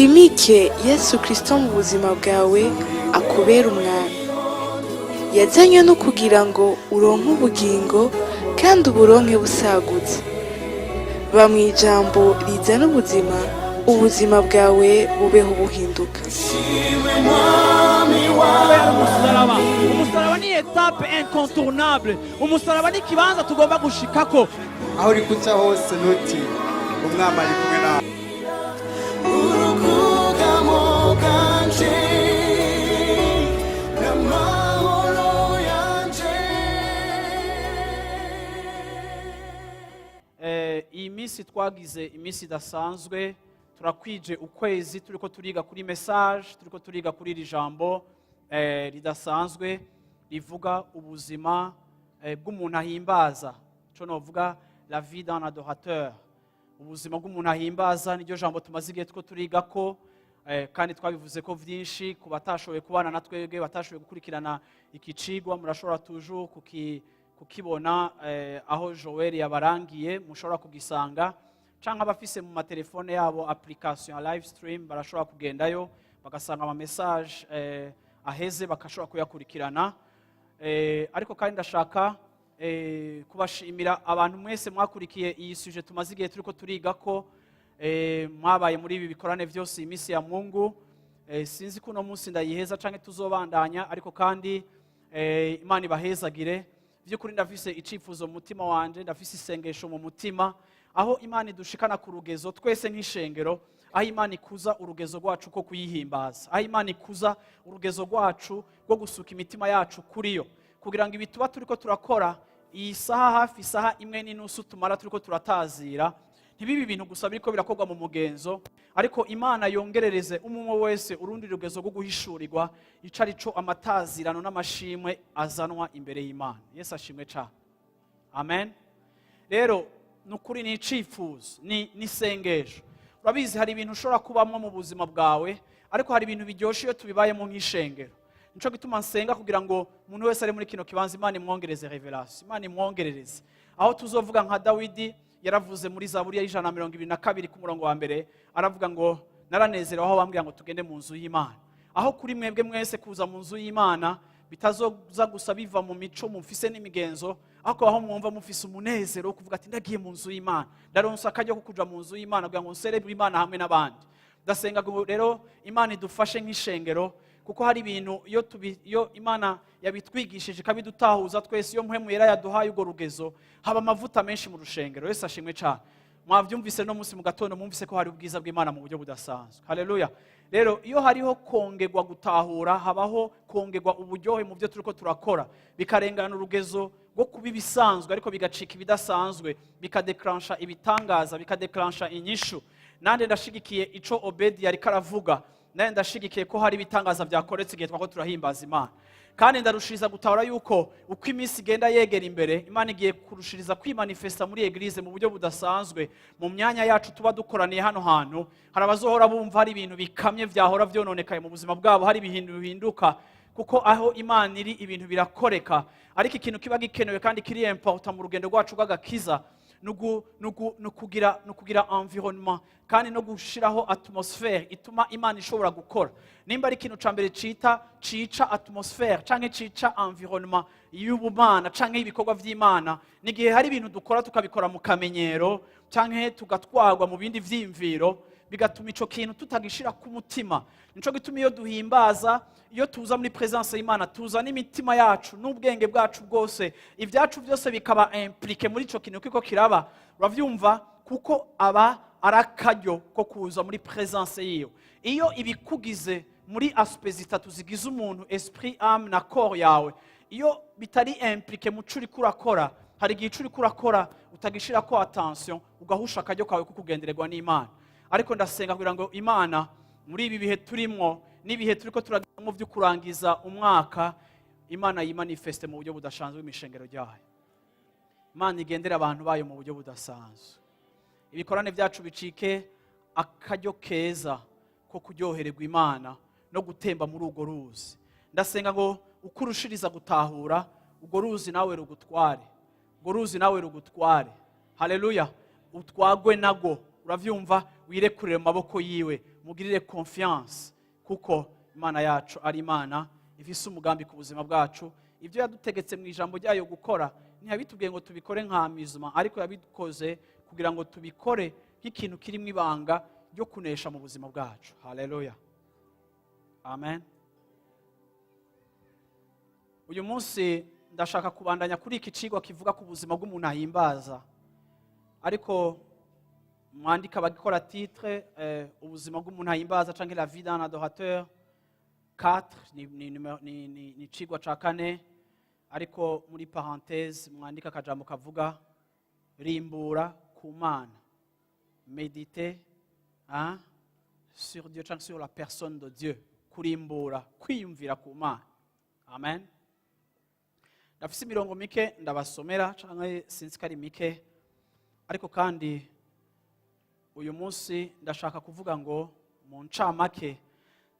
wimike Yesu Kristo mu buzima bwawe akubera umwami. Yazanywe no kugira ngo uronke ubugingo kandi uburonke busagutse. Ba mu ijambo rizana ubuzima, ubuzima bwawe bubeho buhinduka. Umusaraba ni etape incontournable. Umusaraba ni kibanza tugomba gushikako. Aho uri kuca hose nuti umwami ari kumwe nawe. Iyi minsi twagize iminsi idasanzwe, turakwije ukwezi turiko turiga kuri message, turiko turiga kuri iri jambo ridasanzwe rivuga ubuzima bw'umuntu ahimbaza. Ico novuga la vie d'un adorateur. Ubuzima bw'umuntu ahimbaza niryo jambo tumaze igihe two turigako, kandi twabivuze ko vyinshi ku batashoboye kubana na twebwe, batashoboye gukurikirana iki cigwa, murashobora toujours kukibona aho Joel yabarangiye, mushobora kugisanga canke abafise mu matelefone yabo application ya live stream barashobora kugendayo bagasanga ama message aheze bakashobora kuyakurikirana. Ariko kandi ndashaka kubashimira abantu mwese mwakurikiye iyi sujet tumaze igihe turiko turigako, mwabaye muri ibi bikorane vyose imisi ya Mungu. Sinzi ko uno munsi ndayiheza canke tuzobandanya, ariko kandi Imana ibahezagire. Vyukuri ndafise icifuzo mu mutima wanje, ndafise isengesho mu mutima, aho Imana idushikana ku rugezo twese nk'ishengero, aho Imana ikuza urugezo rwacu ko kuyihimbaza, aho Imana ikuza urugezo rwacu rwo gusuka imitima yacu kuri yo, kugira ngo ibi tuba turiko turakora iyi saha hafi isaha imwe n'inusu tumara turiko turatazira, ntibibi bintu gusa biriko birakorwa mu mugenzo, ariko Imana yongerereze umwe wese urundi rugezo rwo guhishurirwa ico arico amatazirano n'amashimwe azanwa imbere y'Imana. Yesu ashimwe cyane. Amen. Rero nukuri ni icifuzo, ni isengesho. Urabizi hari ibintu ushobora kubamwo mu buzima bwawe, ariko hari ibintu biryoshe iyo tubibayemo nk'ishengero. Nico gituma nsenga kugira ngo umuntu wese ari muri kino kibanza Imana imwongereze revelation, Imana imwongerereze. Aho tuzovuga nka Dawidi yaravuze muri Zaburi ya 122 ku murongo wa mbere, aravuga ngo naranezerewe aho bambwira ngo tugende mu nzu y'Imana. Aho kuri mwebwe mwese kuza mu nzu y'Imana bitazoza gusa biva mu mico mufise n'imigenzo, ariko aho mwumva mufise umunezero wo kuvuga ati ndagiye mu nzu y'Imana, ndaronsa akajya ko kuja mu nzu y'Imana kugira ngo nserebre Imana hamwe n'abandi. Ndasenga rero Imana idufashe nk'ishengero, kuko hari ibintu iyo Imana yabitwigishije kabidutahuza twese, iyo mpwemu yera yaduhaye ugo rugezo, haba amavuta menshi mu rushengero. Yesu ashimwe cyane. Mwavyumvise no munsi mu gatondo mwumvise ko hari ubwiza bw'Imana mu buryo budasanzwe. Haleluya. Rero iyo hariho kongerwa gutahura, habaho kongerwa uburyohe mu byo turiko turakora, bikarengana urugezo rwo kuba ibisanzwe ariko bigacika ibidasanzwe, bikadeclansha ibitangaza, bikadeclansha inyishu. Nande ndashigikiye ico Obedi yari karavuga, naye ndashigikiye ko hari ibitangaza byakoretse igihe twako turahimbaza Imana. Kandi ndarushiriza gutahura yuko uko iminsi igenda yegera imbere, Imana igiye kurushiriza kwimanifesta muri eglise mu buryo budasanzwe. Mu myanya yacu tuba dukoraniye hano hantu, hari abazohora bumva hari ibintu bikamye vyahora vyononekaye mu buzima bwabo, hari ibintu bihinduka, kuko aho Imana iri ibintu birakoreka. Ariko ikintu kiba gikenewe kandi kiri important mu rugendo rwacu rw'agakiza, nukugira environnement kandi no gushiraho atmosphere ituma Imana ishobora gukora. Nimba ari ikintu cambere cica atmosphere canke cica environnement y'ubumana canke ibikorwa vy'Imana, nigihe hari ibintu dukora tukabikora mu kamenyero canke tugatwarwa mu bindi vyimviro, bigatuma ico kintu tutagishira ku mutima. Nico gituma iyo duhimbaza, iyo tuza muri presence y'Imana, tuza n'imitima yacu n'ubwenge bwacu bwose, ivyacu byose bikaba impliqué muri ico kintu kiko kiraba. Uravyumva, kuko aba arakaryo ko kuza muri presence yiyo. Iyo ibikugize muri aspect zitatu zigize umuntu, esprit, âme na corps yawe, iyo bitari impliqué mu curi kurakora, hari igihe curi kurakora utagishira ko attention, ugahusha akaryo kawe kukugendererwa n'Imana. Ariko ndasenga kugira ngo Imana muri ibi bihe turimwo n'ibihe turiko turagamo byo kurangiza umwaka, Imana yimanifeste mu buryo budashanzwe imishengero ryayo. Imana igendera abantu bayo mu buryo budasanzwe. Ibikorane byacu bicike akaryo keza ko kuryohererwa Imana no gutemba muri ugo ruzi. Ndasenga ngo ukurushiriza gutahura ugo ruzi nawe rugutware, ugo ruzi nawe rugutware. Haleluya. Utwagwe nago, uravyumva, wirekurire mu maboko yiwe mugirire confiance kuko Imana yacu ari Imana ifise umugambi ku buzima bwacu. Ibyo yadutegetse mu ijambo ryayo gukora ntiyabitubwiye ngo tubikore nk'amizuma, ariko yabikoze kugira ngo tubikore nk'ikintu kirimo ibanga ryo kunesha mu buzima bwacu. Haleluya, amen. Uyu munsi ndashaka kubandanya kuri iki cigwa kivuga ku buzima bw'umuntu ahimbaza, ariko mwandika bagikora titre ubuzima bw'umuntu ahimbaza canke la vie d'un adorateur 4 ni cigwa ca 4, ariko muri parenthèse mwandika akajambo kavuga rimbura ku Mana, méditer sur Dieu canke sur la personne de Dieu, kurimbura kwiyumvira ku Mana. Amen. Ndafise imirongo mike ndabasomera canke sinzi kari mike, ariko kandi uyu munsi ndashaka kuvuga ngo mu ncamake,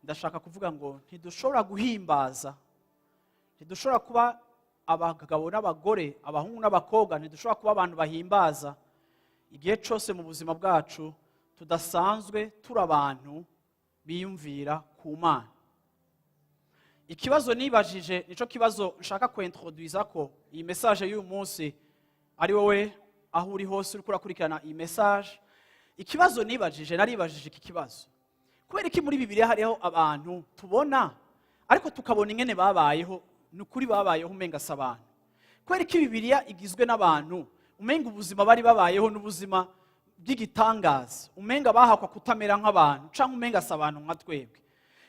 ndashaka kuvuga ngo ntidushobora guhimbaza, ntidushobora kuba abagabo n'abagore, abahungu n'abakobwa, ntidushobora kuba abantu bahimbaza igihe cyose mu buzima bwacu tudasanzwe turi abantu biyumvira ku Mana. Ikibazo nibajije nico kibazo nshaka kuintroduiza ko iyi message y'uyu munsi, ari wowe aho uri hose uri kurakurikirana iyi message. Ikibazo naribajije iki kibazo: kubera iki muri Bibiliya hariho abantu tubona ariko tukabona ingene babayeho, nukuri babayeho umenga s'abantu? Kubera iki Bibiliya igizwe n'abantu umenga ubuzima bari babayeho n'ubuzima bw'igitangaza, umenga bahakwa kutamera nk'abantu canke umenga s'abantu nka twebwe?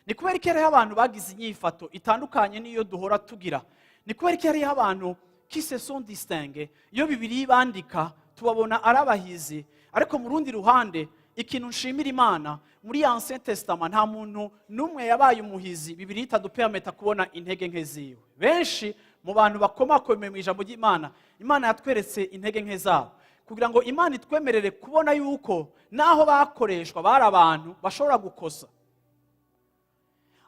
Ni kubera iki hariho abantu bagize inyifato itandukanye n'iyo duhora tugira? Ni kubera iki hariho abantu qui se sont distingués, iyo Bibiliya ibandika tubabona ari abahizi, ariko mu rundi ruhande ikintu nshimira Imana, muri Ancien Testament nta muntu n'umwe yabaye umuhizi Bibiliya itadupermeta kubona intege nke ziwe. Benshi mu bantu bakomakomeye mu ijambo ry'Imana, Imana yatweretse intege nke zabo kugira ngo Imana itwemerere kubona yuko naho bakoreshwa bari abantu bashobora gukosa.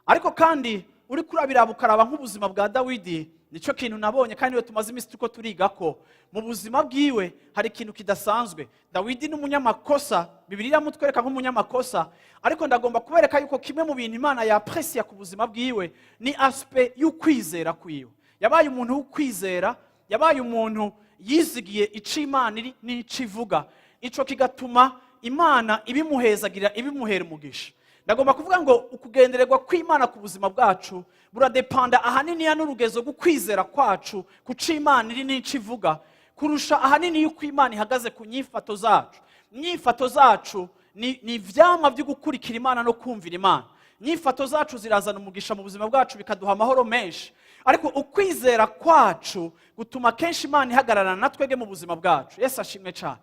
Ariko kandi uri kurabira bukaraba nk'ubuzima bwa Dawidi, nico kintu nabonye kandi we tumaze iminsi tuko turiga ko mu buzima bwiwe hari ikintu kidasanzwe. Dawidi ni umunyamakosa, Bibiliya mutwereka nk'umunyamakosa, ariko ndagomba kubereka yuko kimwe mu bintu Imana yapresiya ku buzima bwiwe ni aspect y'ukwizera kwiwe. Yabaye umuntu w'ukwizera, yabaye umuntu yizigiye ico Imana iri n'ico ivuga, ico kigatuma Imana ibimuhezagira, ibimuhera umugisha. Ndagomba kuvuga ngo ukugendererwa kw'Imana ku buzima bwacu buradepanda ahanini ya n'urugezo gukwizera kwacu kuca Imana iri n'ico ivuga, kurusha ahanini yuko Imana ihagaze ku nyifato zacu. Nyifato zacu ni ivyamwa byo gukurikira Imana no kumvira Imana. Nyifato zacu zirazana umugisha mu buzima bwacu bikaduha amahoro menshi, ariko ukwizera kwacu gutuma kenshi Imana ihagararana na twege mu buzima bwacu. Yesu ashimwe cyane.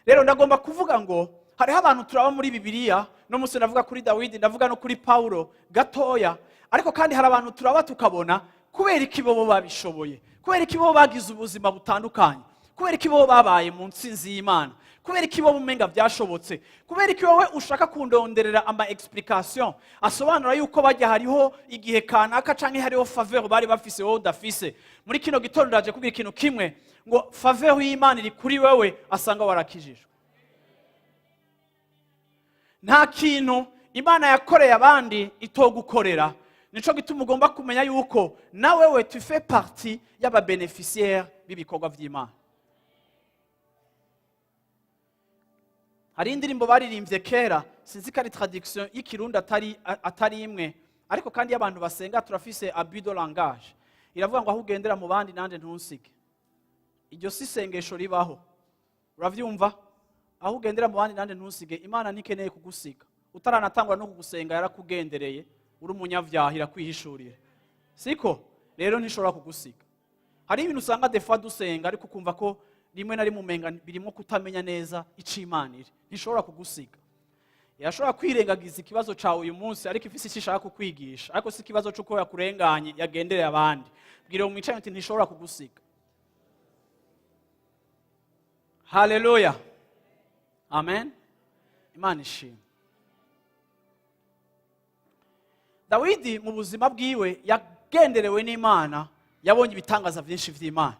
Rero ndagomba kuvuga ngo hariho abantu turaba muri Bibiliya, no munsi ndavuga kuri Dawidi, ndavuga no kuri Paulo gatoya, ariko kandi hari abantu turaba tukabona kubera iki bo babishoboye, kubera iki bo bagize ubuzima butandukanye, kubera iki bo babaye mu ntsinzi y'Imana, kubera iki bo bumenga byashobotse, kubera iki wowe ushaka kundonderera ama explication asobanura yuko bajya hariho igihe kanaka canke hariho faveur bari bafise wowe udafise. Muri kino gitondo ndaje kubwira ikintu kimwe, ngo faveur y'Imana iri kuri wewe, asanga warakijijwe. Nta kintu Imana yakoreye abandi itogukorera. Nico gituma ugomba kumenya yuko na wewe tu fais partie y'aba bénéficiaires b'ibikorwa vy'Imana. Hari indirimbo baririmbye kera, sinzi ko ari traduction y'ikirundi atari imwe, ariko kandi y'abantu basenga turafise abus de langage. Iravuga ngo aho ugendera mu bandi nanje ntusige. Iryo si sengesho ribaho. Uravyumva? Aho ugendera mu bandi nande ntusige, Imana ntikeneye kugusiga. Utaranatangwa no kugusenga yarakugendereye, uri umunyavyaha irakwihishurira. Siko? Rero ntishobora kugusiga. Hari ibintu usanga defa dusenga ariko kumva ko rimwe na rimwe umenga birimo kutamenya neza ico Imana iri. Ntishobora kugusiga. Yashobora kwirengagiza ikibazo cawe uyu munsi, ariko ifise icyo ishaka kukwigisha, ariko si ikibazo cyo ko yakurenganye yagendereye abandi. Bwira mu mico ati ntishobora kugusiga. Haleluya. Amen. Imana ishimwe. Dawidi mu buzima bwiwe yagenderewe n'Imana, yabonye ibitangaza byinshi vy'Imana.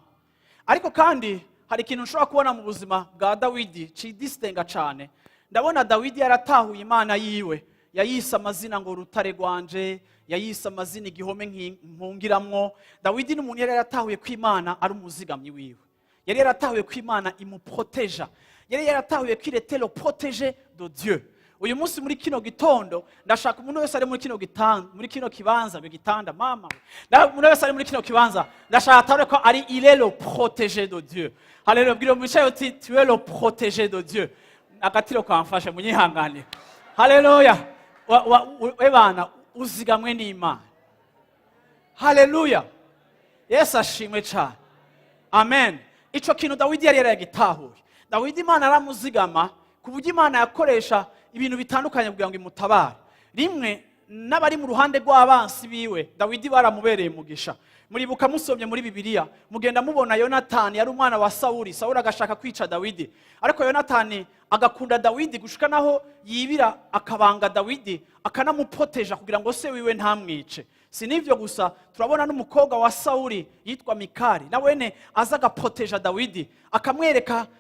Ariko kandi hari ikintu nshobora kubona mu buzima bwa Dawidi cidistinga cyane. Ndabona Dawidi yaratahuye Imana yiwe, yayise amazina ngo rutare rwanje, yayise amazina igihome mpungiramwo. Dawidi ni umuntu yari yaratahuye ko Imana ari umuzigamyi wiwe, yari yaratahuye ko Imana imuproteja, yari yaratahuye ko il était le protégé de Dieu. Uyu munsi muri kino gitondo ndashaka umuntu wese ari muri kino kibanza bigitanda mama, umuntu wese ari muri kino kibanza ndashaka atare ko ari il est le protégé de Dieu. Haleluya. Bwira umwicaye uti tu es le protégé de Dieu. Agatiro kamfashe munyihangane. Haleluya. Ebana uzigamwe n'Imana. Haleluya. Yesu ashimwe cyane. Amen. Ico kintu Dawidi yari yaragitahuye. Dawidi Imana aramuzigama ku buryo Imana yakoresha ibintu bitandukanye kugira ngo imutabare. Rimwe n'abari mu ruhande rw'abansi biwe Dawidi baramubereye mugisha. Muribuka musomye muri Bibiliya mugenda mubona Yonatani yari umwana wa Sawuli agashaka kwica Dawidi, ariko Yonatani agakunda Dawidi gushika naho yibira akabanga Dawidi akanamuproteja kugira ngo se wiwe ntamwice. Si nivyo gusa, turabona n'umukobwa wa Sawuli yitwa Mikali nawene aza agaproteja Dawidi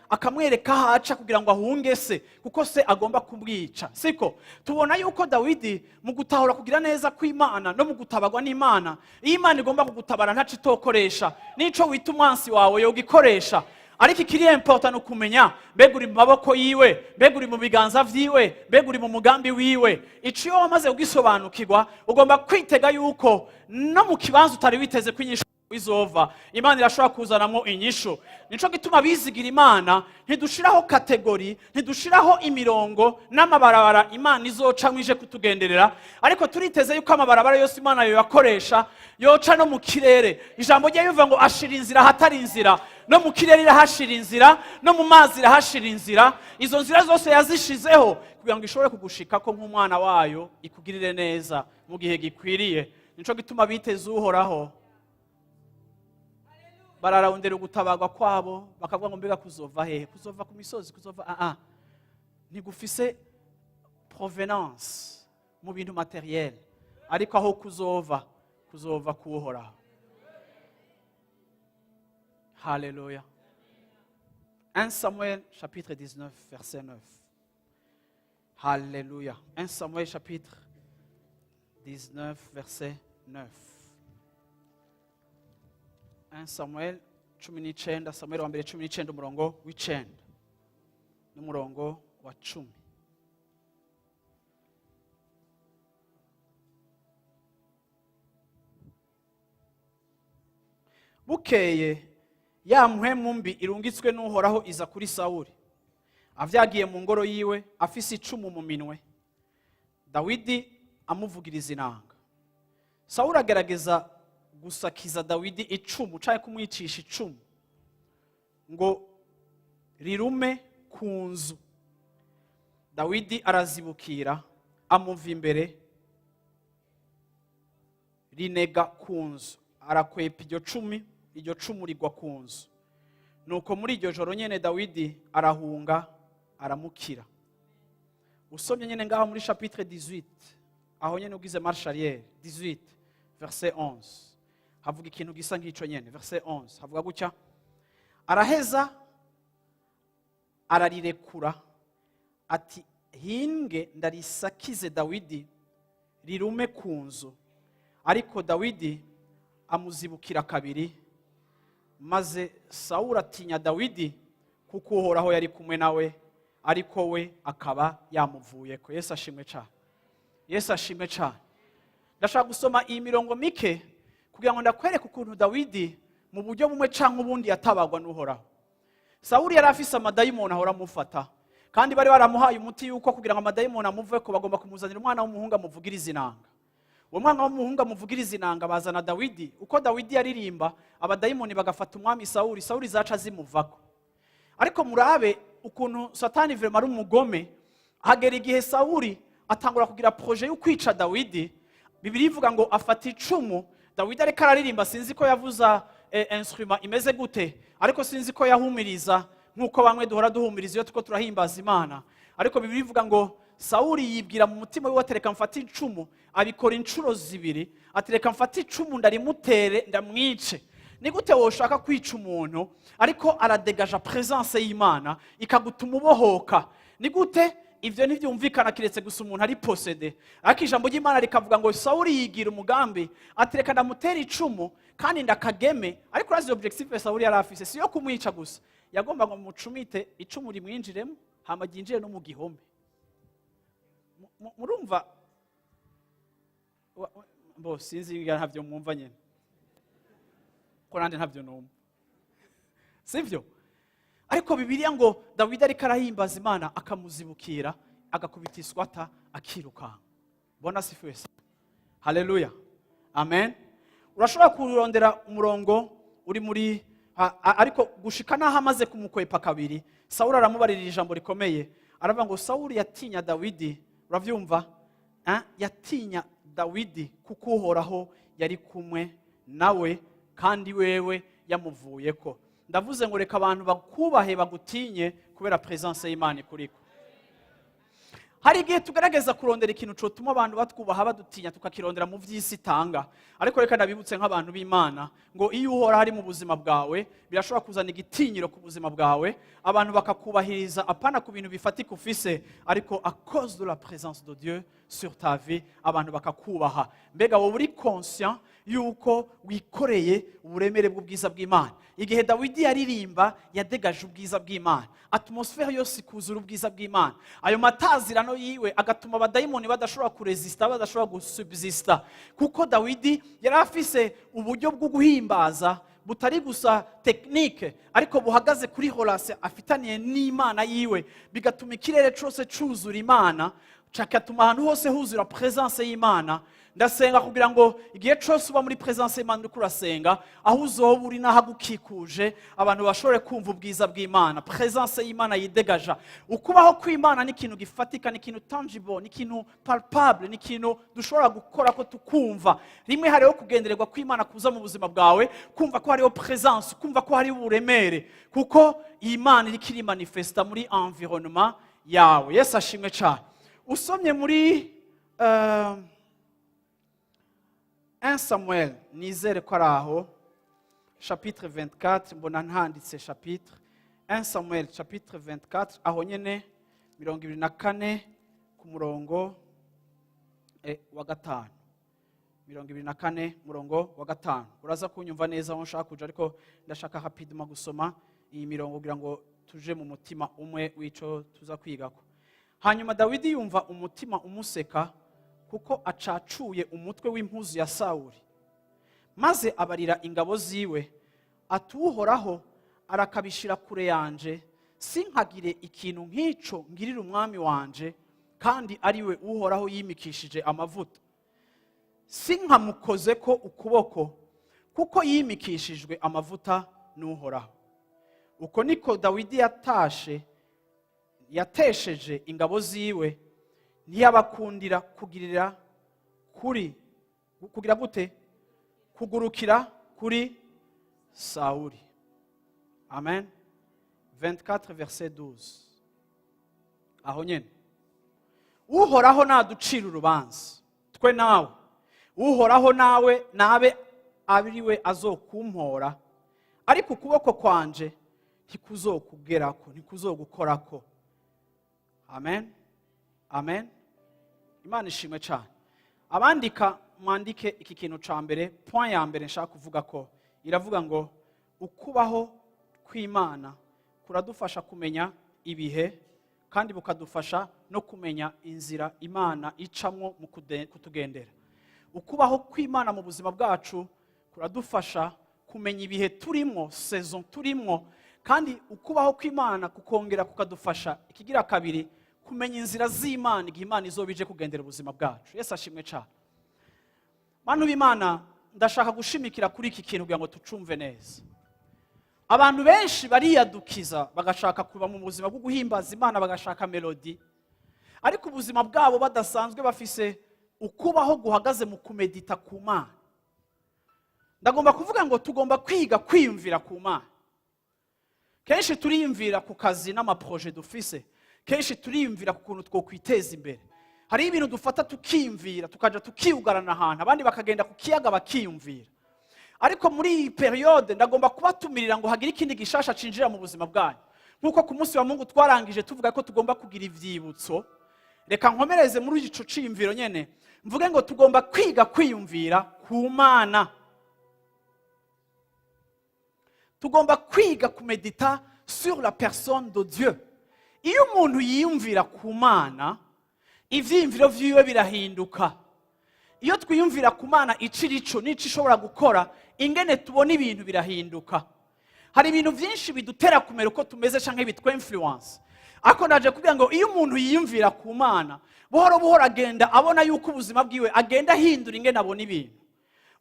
akamwereka haca kugira ngo ahunge se kuko se agomba kumwica. Siko tubona yuko Dawidi mu gutahura kugira neza kw'Imana no mu gutabagwa n'Imana, Imana igomba kugutabara ntaco itokoresha, nico wita umwansi wawe yogikoresha. Ariko ikiri important ukumenya mbega uri mu maboko yiwe, mbega uri mu biganza vyiwe, mbega uri mu mugambi wiwe. Iciyo wamaze kugisobanukirwa ugomba kwitega yuko no mu kibanza utari witeze kwinyisha izova Imana irashobora kuzanamo inyisho. Nico gituma bizigira Imana ntidushiraho kategori, ntidushiraho imirongo n'amabarabara Imana izoca mwije kutugenderera, ariko turiteze yuko amabarabara yose Imana yo yakoresha yoca no mu kirere. Ijambo rye yuvuga ngo ashira inzira hatari inzira, no mu kirere irahashira inzira, no mu mazi irahashira inzira. Izo nzira zose yazishizeho kugira ngo ishobore kugushikako nk'umwana wayo, ikugirire neza mu gihe gikwiriye. Nico gituma biteze Uhoraho bararondera ugutabagwa kwabo, bakavuga ngo mbega kuzova hehe? Kuzova ku misozi, kuzova ntigufise provenance mu bintu materiel, ariko aho kuzova ku Uhoraho. Haleluya. 1 Samuel chapitre 19 verset 9. Haleluya. 1 Samuel chapitre 19 verset 9. 1 Samuel 19, Samuel wa mbere 19 umurongo w'9 n'umurongo wa 10. Bukeye ya mpwemu mbi irungitswe n'Uhoraho iza kuri Sawuli, avyagiye mu ngoro yiwe afise icumu mu minwe. Dawidi amuvugiriza inanga. Sawuli agerageza gusakiza Dawidi icumu, caye kumwicisha icumu ngo rirume ku nzu. Dawidi arazibukira amuva imbere, rinega ku nzu, arakwepa iryo cumu rigwa ku nzu. Nuko muri iryo joro nyene Dawidi arahunga aramukira. Usomye nyene ngaho muri chapitre 18, aho nyene ugize marche arrière, 18 verset 11 havuga ikintu gisa nk'ico nyene. Verset 11 havuga gutya: araheza ararirekura ati hinge ndarisakize Dawidi rirume ku nzu. Ariko Dawidi amuzibukira kabiri, maze Sawuli atinya Dawidi kuko Uhoraho yari kumwe nawe, ariko we akaba yamuvuyeko. Yesu ashimwe cyane. Yesu ashimwe cyane. Ndashaka gusoma iyi mirongo mike kugira ngo ndakwereke ukuntu Dawidi mu buryo bumwe canke ubundi yatabagwa n'Uhoraho. Sawuli yari afise amadayimoni ahora amufata, kandi bari baramuhaye umuti yuko kugira ngo amadayimoni amuveko bagomba kumuzanira umwana w'umuhungu amuvugiriza inanga. Uwo mwana w'umuhungu amuvugiriza inanga bazana Dawidi. Uko Dawidi yaririmba abadayimoni bagafata umwami Sawuli, Sawuli zaca zimuvako. Ariko murabe ukuntu Satani vraiment ari umugome, hagera igihe Sawuli atangura kugira projet yo kwica Dawidi. Bibiliya ivuga ngo afata icumu. Dawidi ariko araririmba, sinzi ko yavuza instrument imeze gute, ariko sinzi ko yahumiriza nkuko bamwe duhora duhumiriza iyo tuko turahimbaza Imana. Ariko Bibiliya ivuga ngo Sawuli yibwira mu mutima we, atereka mfata icumu, abikora incuro zibiri, atereka mfata icumu ndarimutere ndamwice. Ni gute woshaka kwica umuntu ariko aradegaja presence y'Imana ikagutuma ubohoka? Ni gute ivyo ntivyumvikana kiretse gusa umuntu ari posede. Ariko ijambo ry'Imana rikavuga ngo Sawuli yigira umugambi ati reka ndamutera icumu kandi ndakageme. Ariko urazi objective Sawuli yari afise si yo kumwica gusa, yagomba ngo mucumite icumu rimwinjiremo hama ryinjire no mu gihome. Murumva bo sinzi ntavyo mwumva nyene ko nande ntavyo numva, sivyo? Ariko Bibiliya ngo Dawidi ariko arahimbaza Imana akamuzibukira agakubita iswata akirukanka. Bona sifiwe. Haleluya. Amen. Urashobora kurondera umurongo uri muri ariko gushika naho amaze kumukwepa kabiri, Sawuli aramubarira ijambo rikomeye. Aravuga ngo Sawuli yatinya Dawidi, uravyumva? Yatinya Dawidi kuko Uhoraho yari kumwe nawe kandi wewe yamuvuyeko. Ndavuze ngo reka abantu bakubahe bagutinye kubera presence y'Imana kuriko. Hari igihe tugerageza kurondera ikintu cotuma abantu batwubaha badutinya tukakirondera mu vy'isi tanga. Ariko reka ndabibutse nk'abantu b'Imana ngo iyo uhora hari mu buzima bwawe birashobora kuzana igitinyiro ku buzima bwawe, abantu bakakubahiriza apana ku bintu bifatika ufise, ariko à cause de la présence de Dieu sur ta vie abantu bakakubaha. Mbega wowe uri conscient yuko wikoreye uburemere bw'ubwiza bw'Imana. Igihe Dawidi yaririmba yadegaje ubwiza bw'Imana, atmosfere yose ikuzura ubwiza bw'Imana. Ayo matazirano yiwe agatuma abadayimoni badashobora kuresista, badashobora gusubsista, kuko Dawidi yari afise uburyo bwo guhimbaza butari gusa technique ariko buhagaze kuri relation afitaniye n'Imana yiwe, bigatuma ikirere cyose cuzura Imana, cakatuma ahantu hose huzura presence y'Imana. Ndasenga kugira ngo igihe cyose uba muri presence y'Imana uriko urasenga, aho uzoba uri n'ahagukikuje abantu bashobore kumva ubwiza bw'Imana, presence y'Imana yidegaja. Ukubaho kw'Imana ni ikintu gifatika, ni ikintu tangible, ni ikintu palpable, ni ikintu dushobora gukora ko tukumva. Rimwe hariho kugendererwa kw'Imana kuza mu buzima bwawe, kumva ko hariho presence, kumva ko hariho uburemere, kuko Imana iriko iri manifesta muri environnement yawe. Yesu ashimwe cyane. Usomye muri 1 Samuel, nizere ko araho, chapitre 24, mbona ntanditse chapitre, 1 Samuel chapitre 24, aho nyene 24 ku murongo wa 5. 24 murongo wa 5. Uraza kunyumva neza aho nshaka kuja, ariko ndashaka rapidement gusoma iyi mirongo kugira ngo tuje mu mutima umwe w'ico tuza kwigako. Hanyuma Dawidi yumva umutima umuseka kuko acacuye umutwe w'impuzu ya Sawuli, maze abarira ingabo ziwe ati Uhoraho arakabishira kure yanje, sinkagire ikintu nk'ico ngirira umwami wanje, kandi ariwe Uhoraho yimikishije amavuta. Sinkamukoze ko ukuboko kuko yimikishijwe amavuta n'Uhoraho. Uko niko Dawidi yatesheje ingabo ziwe, ntiyabakundira kugira gute? Kugurukira kuri Sawuli. Amen. 24 verset 12. Aho nyene. Uhoraho naducira urubanza twe nawe. Uhoraho nawe nabe abiriwe azokumpora, ariko ukuboko kwanje ntikuzokugerako, ntikuzogukorako. Amen. Amen. Imana ishimwe cyane. Abandika mwandike iki kintu ca mbere, point ya mbere nshaka kuvuga ko iravuga ngo ukubaho kw'Imana kuradufasha kumenya ibihe, kandi bukadufasha no kumenya inzira Imana icamwo mu kutugendera. Ukubaho kw'Imana mu buzima bwacu kuradufasha kumenya ibihe turimo, saison turimo, kandi ukubaho kw'Imana kukongera kukadufasha ikigira kabiri kumenya inzira z'Imana igihe Imana izobije kugendera ubuzima bwacu. Yesu ashimwe cyane. Bantu b'Imana, ndashaka gushimikira kuri iki kintu kugira ngo tucumve neza. Abantu benshi bariyadukiza bagashaka kuba mu buzima bwo guhimbaza Imana, bagashaka melody, ariko ubuzima bwabo badasanzwe bafise ukubaho guhagaze mu kumedita ku Mana. Ndagomba kuvuga ngo tugomba kwiga kwiyumvira ku Mana. Kenshi turiyumvira ku kazi n'amaproje dufise, kenshi turiyumvira ku kuntu twokwiteza imbere. Hari ibintu dufata tukiyumvira, tukaja tukiugarana ahantu, abandi bakagenda ku kiyaga bakiyumvira. Ariko muri iyi periode ndagomba kubatumirira ngo hagire ikindi gishasha cinjira mu buzima bwanyu. nk'uko ku munsi wa Mungu twarangije tuvuga ko tugomba kugira ivyibutso, reka nkomereze muri ico ciyumviro nyene mvuge ngo tugomba kwiga kwiyumvira ku Mana. Tugomba kwiga kumedita sur la personne de Dieu. Iyo umuntu yiyumvira ku Mana, ivyiyumviro vyiwe birahinduka. Iyo twiyumvira ku Mana icirico n'ico ishobora gukora, ingene tubona ibintu birahinduka. Hari ibintu vyinshi bidutera kumera uko tumeze canke bitwa influence. Ako naje kugira ngo iyo umuntu yiyumvira ku Mana, buhoro buhoro agenda abona yuko ubuzima bwiwe agenda hindura ingene abona ibintu.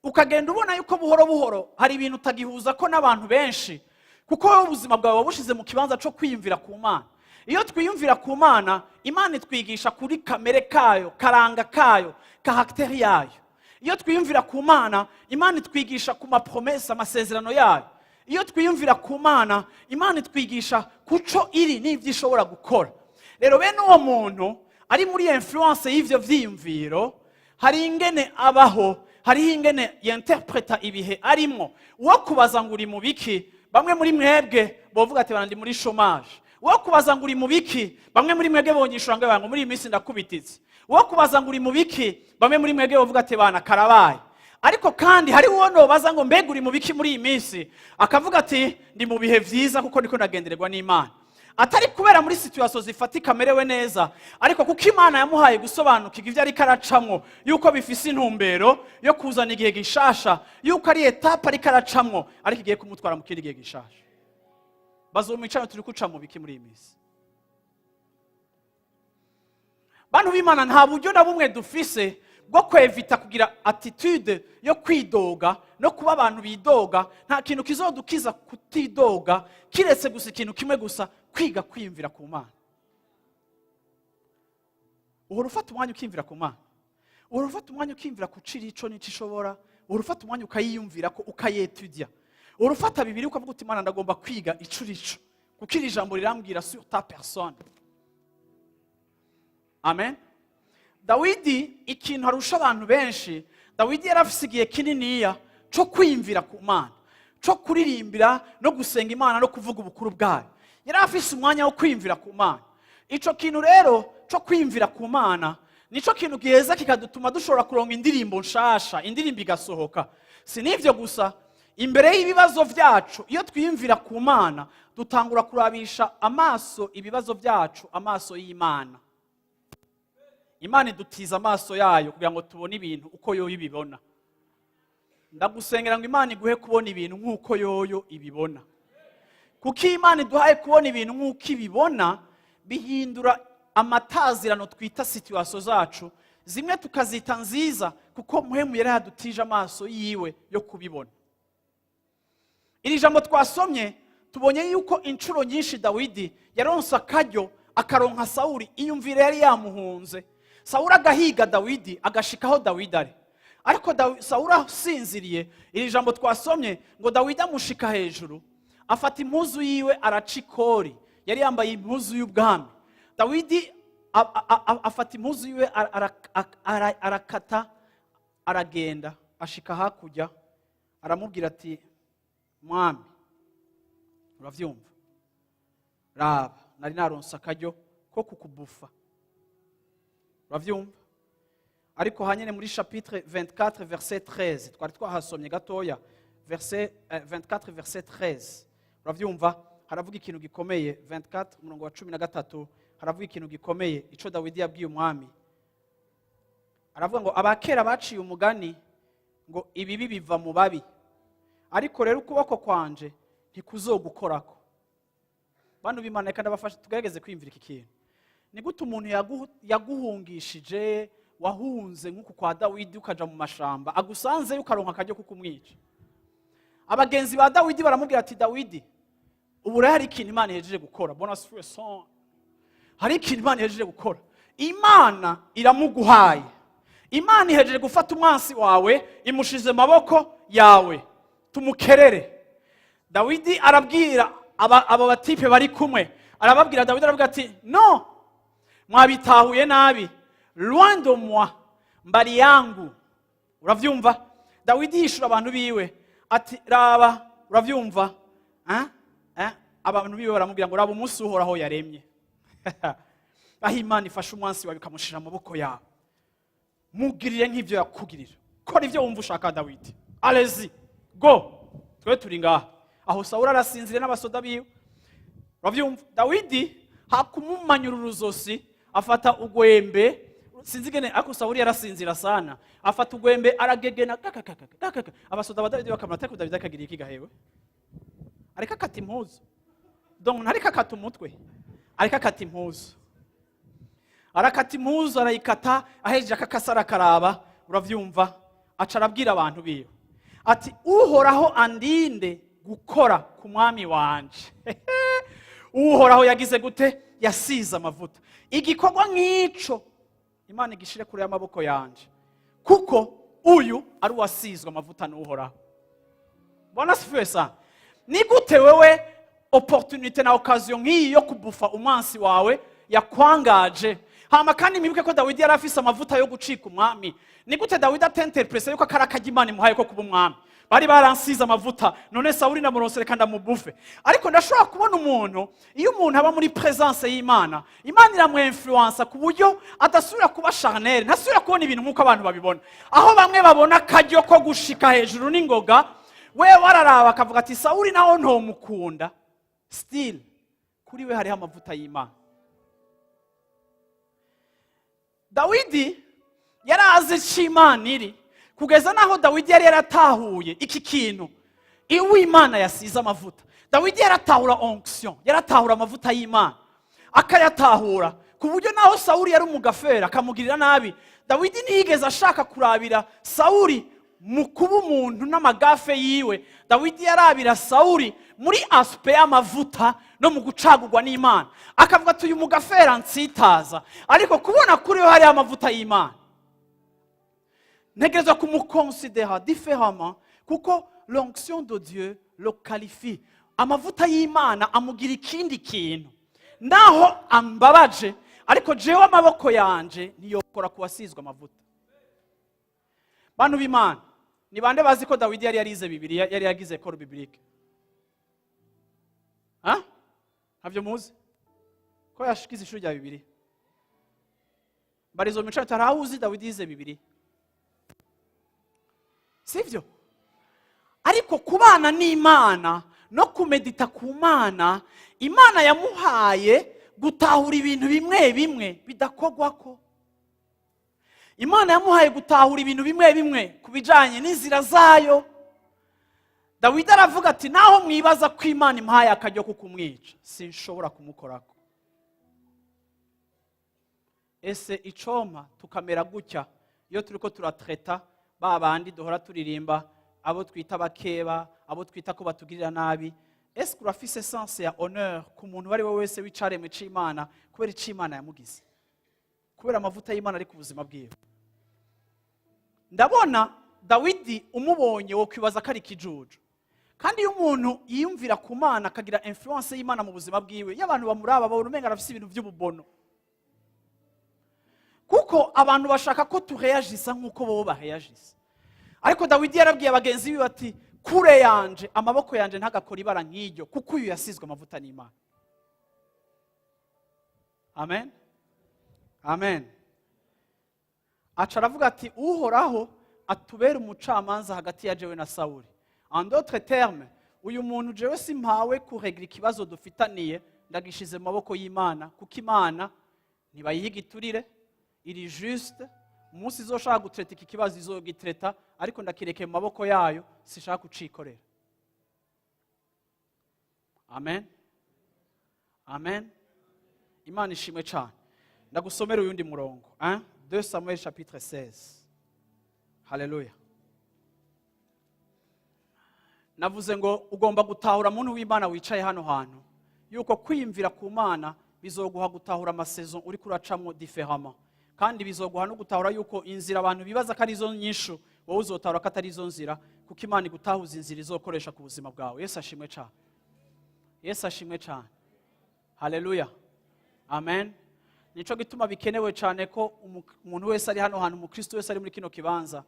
Ukagenda ubona yuko buhoro buhoro hari ibintu utagihuza ko n'abantu benshi, kuko wowe ubuzima bwawe bushize mu kibanza cyo kwiyumvira ku Mana. Iyo twiyumvira ku Mana, Imana itwigisha kuri kamere kayo, karanga kayo, karakteri yayo. Iyo twiyumvira ku Mana, Imana itwigisha ku mapromesa, amasezerano yayo. Iyo twiyumvira ku Mana, Imana itwigisha kuco iri n'ivyo ishobora gukora. Rero bene uwo muntu ari muri influence y'ivyo vyiyumviro, hari ingene abaho, hari ingene yinterpreta ibihe arimwo. Uwo kubaza ngo uri mu biki, bamwe muri mwebwe bovuga ati bandi muri chômage. Uwo kubaza ngo uri mu biki, bamwe muri mwebwe bonyishura ngo bango muri iyi minsi ndakubititse. Uwo kubaza ngo uri mu biki, bamwe muri mwebwe bovuga ati bana karabaye. Ariko kandi hari uwo nobaza ngo mbega uri mu biki muri iyi minsi, akavuga ati ndi mu bihe vyiza kuko ndiko ndagendererwa n'Imana. Atari kubera muri situation zifatika merewe neza, ariko kuko Imana yamuhaye gusobanukirwa ivyo ari karacamwo, yuko bifise intumbero yo kuzana igihe gishasha, yuko ari etape ari karacamwo, ariko igiye kumutwara mu kindi gihe gishasha. Bazomicana turi kuca mu biki muri iyi minsi. Bantu b'Imana nta buryo na bumwe dufise bwo kwevita kugira attitude yo kwidoga no kuba abantu bidoga. Nta kintu kizodukiza kutidoga kiretse gusa ikintu kimwe gusa, kwiga kwiyumvira ku Mana. Uhora ufata umwanya ukiyumvira ku Mana, uhora ufata umwanya ukiyumvira ku cirico n'ico ishobora, uhora ufata umwanya ukayiyumvira ko ukayetudia, uhora ufata Bibiliya ukavuga uti Mana ndagomba kwiga icurico kuko iri jambo rirambwira sur ta personne. Amen. Dawidi ikintu harusha abantu benshi, Dawidi yarafise igihe kininiya cyo kwiyumvira ku Mana, cyo kuririmbira no gusenga Imana no kuvuga ubukuru bwayo. Yarafise umwanya wo kwiyumvira ku Mana. Ico kintu rero cyo kwiyumvira ku Mana nico kintu giheza kikadutuma dushobora kuronka indirimbo nshasha, indirimbo igasohoka. Sinivyo gusa, imbere y'ibibazo vyacu iyo twiyumvira ku Mana dutangura kurabisha amaso ibibazo vyacu amaso y'Imana. Imana idutiza amaso yayo kugira ngo tubone ibintu uko yoyo ibibona. Ndagusengera ngo Imana iguhe kubona ibintu nk'uko yoyo ibibona. Kuko Imana iduhaye kubona ibintu nk'uko ibibona, bihindura amatazirano twita situation zacu, zimwe tukazita nziza kuko muhemu yari yadutije amaso yiwe yo kubibona. Iri jambo twasomye tubonye yuko incuro nyinshi Dawidi yaronse akaryo akaronka Sauli, iyumvire yari yamuhunze. Sauli agahiga Dawidi agashikaho Dawidi ari. Ariko Sauli asinziriye, iri jambo twasomye ngo Dawidi amushika hejuru, afata impuzu yiwe aracikori, yari yambaye impuzu y'ubwami. Dawidi afata impuzu yiwe arakata, aragenda ashika hakurya, aramubwira ati mwami uravyumva, raba nari naronse akaryo ko kukubufa, uravyumva. Ariko hanyene muri chapitre 24 verset 13 twari twahasomye gatoya, verset 24 verset 13, uravyumva haravuga ikintu gikomeye. 24 umurongo wa 13 haravuga ikintu gikomeye ico Dawidi yabwiye umwami. Aravuga ngo abakera baciye umugani ngo ibibi biva mu babi, ariko rero ukuboko kwanje ntikuzogukorako. Bantu b'Imana reka ndabafasha tugerageze kwiyumvira iki kintu. Ni gute umuntu yaguhungishije, wahunze nk'uko kwa Dawidi ukaja mu mashamba, agusanze ukaronka akaryo kukumwica. Abagenzi ba Dawidi baramubwira ati Dawidi, ubu rero hari ikintu Imana yejeje gukora. Bonus son. Hari ikintu Imana yejeje gukora. Imana iramuguhaye. Imana ihejeje gufata umwansi wawe imushize maboko yawe, tumukerere. Dawidi arabwira aba batipe bari kumwe, arababwira Dawidi aravuga ati no, mwabitahuye nabi, loin de moi, mbari yangu. Uravyumva? Dawidi yishura abantu biwe ati raba, uravyumva? abantu biwe baramubwira ngo raba umunsi uhoraho yaremye aho Imana ifashe umwansi wawe ikamushira mu maboko yawe, mugirire nk'ivyo yakugirira, kora ivyo wumva ushaka Dawidi, allez-y go, twe turi ngaha. Aho Sawuli arasinzire n'abasoda biwe, uravyumva, Dawidi hakumumanyura uruzosi, afata ugwembe, sinzi gene ako Sawuli yarasinzira sana, afata ugwembe aragegena kakaka, abasoda ba Dawidi bakamata ko Dawidi akagiriye iki gahewe, ariko akata impuzu, donc ntariko akata umutwe, ariko akata impuzu, arakata impuzu arayikata, ahejeje akakasara karaba, uravyumva, aca arabwira abantu biwe ati uhoraho andinde gukora ku mwami wanje. Uhoraho yagize gute? Yasize amavuta. Igikorwa nk'ico Imana igishire kure y'amaboko yanje, kuko uyu ari uwasizwe amavuta n'uhoraho. Bwana sifiwe sana. Ni gute wewe opportunité na occasion nk'iyi yo kubufa umwansi wawe yakwangaje? Hama kandi mwibuke ko Dawidi yari afise amavuta yo gucika umwami. Ni gute Dawidi atenterprese yuko akarakaje Imana imuhaye ko kuba umwami? Bari baransize amavuta, none Sawuli namuronsere kandi amubufe. Ariko ndashobora kubona umuntu, iyo umuntu aba muri presence y'Imana, Imana iramwinfluence ku buryo adasubira kuba charnel, ntasubira kubona ibintu nk'uko abantu babibona. Aho bamwe babona akaryo ko gushika hejuru n'ingoga, we wararaba akavuga ati Sawuli naho ntomukunda, still kuri we hariho amavuta y'Imana. Dawidi yarazi c'Imana iri, kugeza naho Dawidi yari yaratahuye iki kintu, iwe Imana yasize amavuta. Dawidi yaratahura onction, yaratahura amavuta y'Imana, akayatahura ku buryo naho Sawuli yari umugafera akamugirira nabi, Dawidi ntiyigeze ashaka kurabira Sawuli mu kuba umuntu n'amagafe yiwe. Dawidi yarabira Sawuli muri aspect y'amavuta no mu gucagurwa n'Imana, akavuga ati uyu mugafera nsitaza, ariko kubona kuri we hari amavuta y'Imana ntegerezwa kumuconsidera différemment, kuko l'onction de Dieu le qualifie. Amavuta y'Imana amugira ikindi kintu, naho ambabaje, ariko jewe amaboko yanje niyokora kuwasizwe amavuta. Bantu b'Imana, ni bande bazi ko Dawidi yari yarize Bibiliya, yari yagize école biblique? Ha? Havyo muzi? Ko yashikize ishuri rya Bibiliya? Barizo mico tarahuzi Dawidi yize Bibiliya. Sivyo? Ariko kubana n'Imana no kumedita ku Mana, Imana yamuhaye gutahura ibintu bimwe bimwe bidakogwako. Imana yamuhaye gutahura ibintu bimwe bimwe kubijanye n'inzira zayo. Dawidi aravuga ati naho mwibaza ko Imana impaye akaryo ko kumwica, sinshobora kumukorako. Ese icoma tukamera gutya iyo turiko turatreta ba bandi duhora turirimba, abo twita bakeba, abo twita ko batugirira nabi? Ese kurafise sense ya honneur ku muntu bari we wese wicaremwe c'Imana kubera c'Imana yamugize, kubera amavuta y'Imana ari ku buzima bwiwe? Ndabona Dawidi umubonye wo kwibaza ko ari kijuju, kandi iyo umuntu yiyumvira ku Mana akagira influence y'Imana mu buzima bwiwe, y'abantu bamuraba babona umenga arafise ibintu by'ububono, kuko abantu bashaka ko tureagisa nk'uko bo bareagisa. Ariko Dawidi yarabwiye abagenzi biwe ati kure yanje, amaboko yanje ntagakora ibara nk'iryo, kuko uyu yasizwe amavuta n'Imana. Amen, amen. Aca aravuga ati uhoraho atubera umucamanza hagati ya jewe na Sawuli. En d'autres termes, uyu muntu jewe simpawe kuregira ikibazo dufitaniye, ndagishize mu maboko y'Imana, kuko Imana ntibayihigiturire, iri juste. Umunsi izoshaka gutreta iki kibazo izogitreta, ariko ndakireke mu maboko yayo, sishaka kucikorera. Amen, amen. Imana ishimwe cyane. Ndagusomera uyundi murongo, 2 Samuel chapitre 16. Haleluya. Navuze ngo ugomba gutahura muntu w'Imana wicaye hano hantu, yuko kwiyumvira ku Mana bizoguha gutahura amasaison uri kuracamwo différemment, kandi bizoguha no gutahura yuko inzira abantu bibaza ko ari zo nyishu, wowe uzotahura ko atari zo nzira, kuko Imana igutahuza inzira izokoresha ku buzima bwawe. Yesu ashimwe cyane, Yesu ashimwe cyane. Haleluya, amen. Nico gituma bikenewe cyane ko umuntu wese ari hano hantu, umukristo wese ari muri kino kibanza,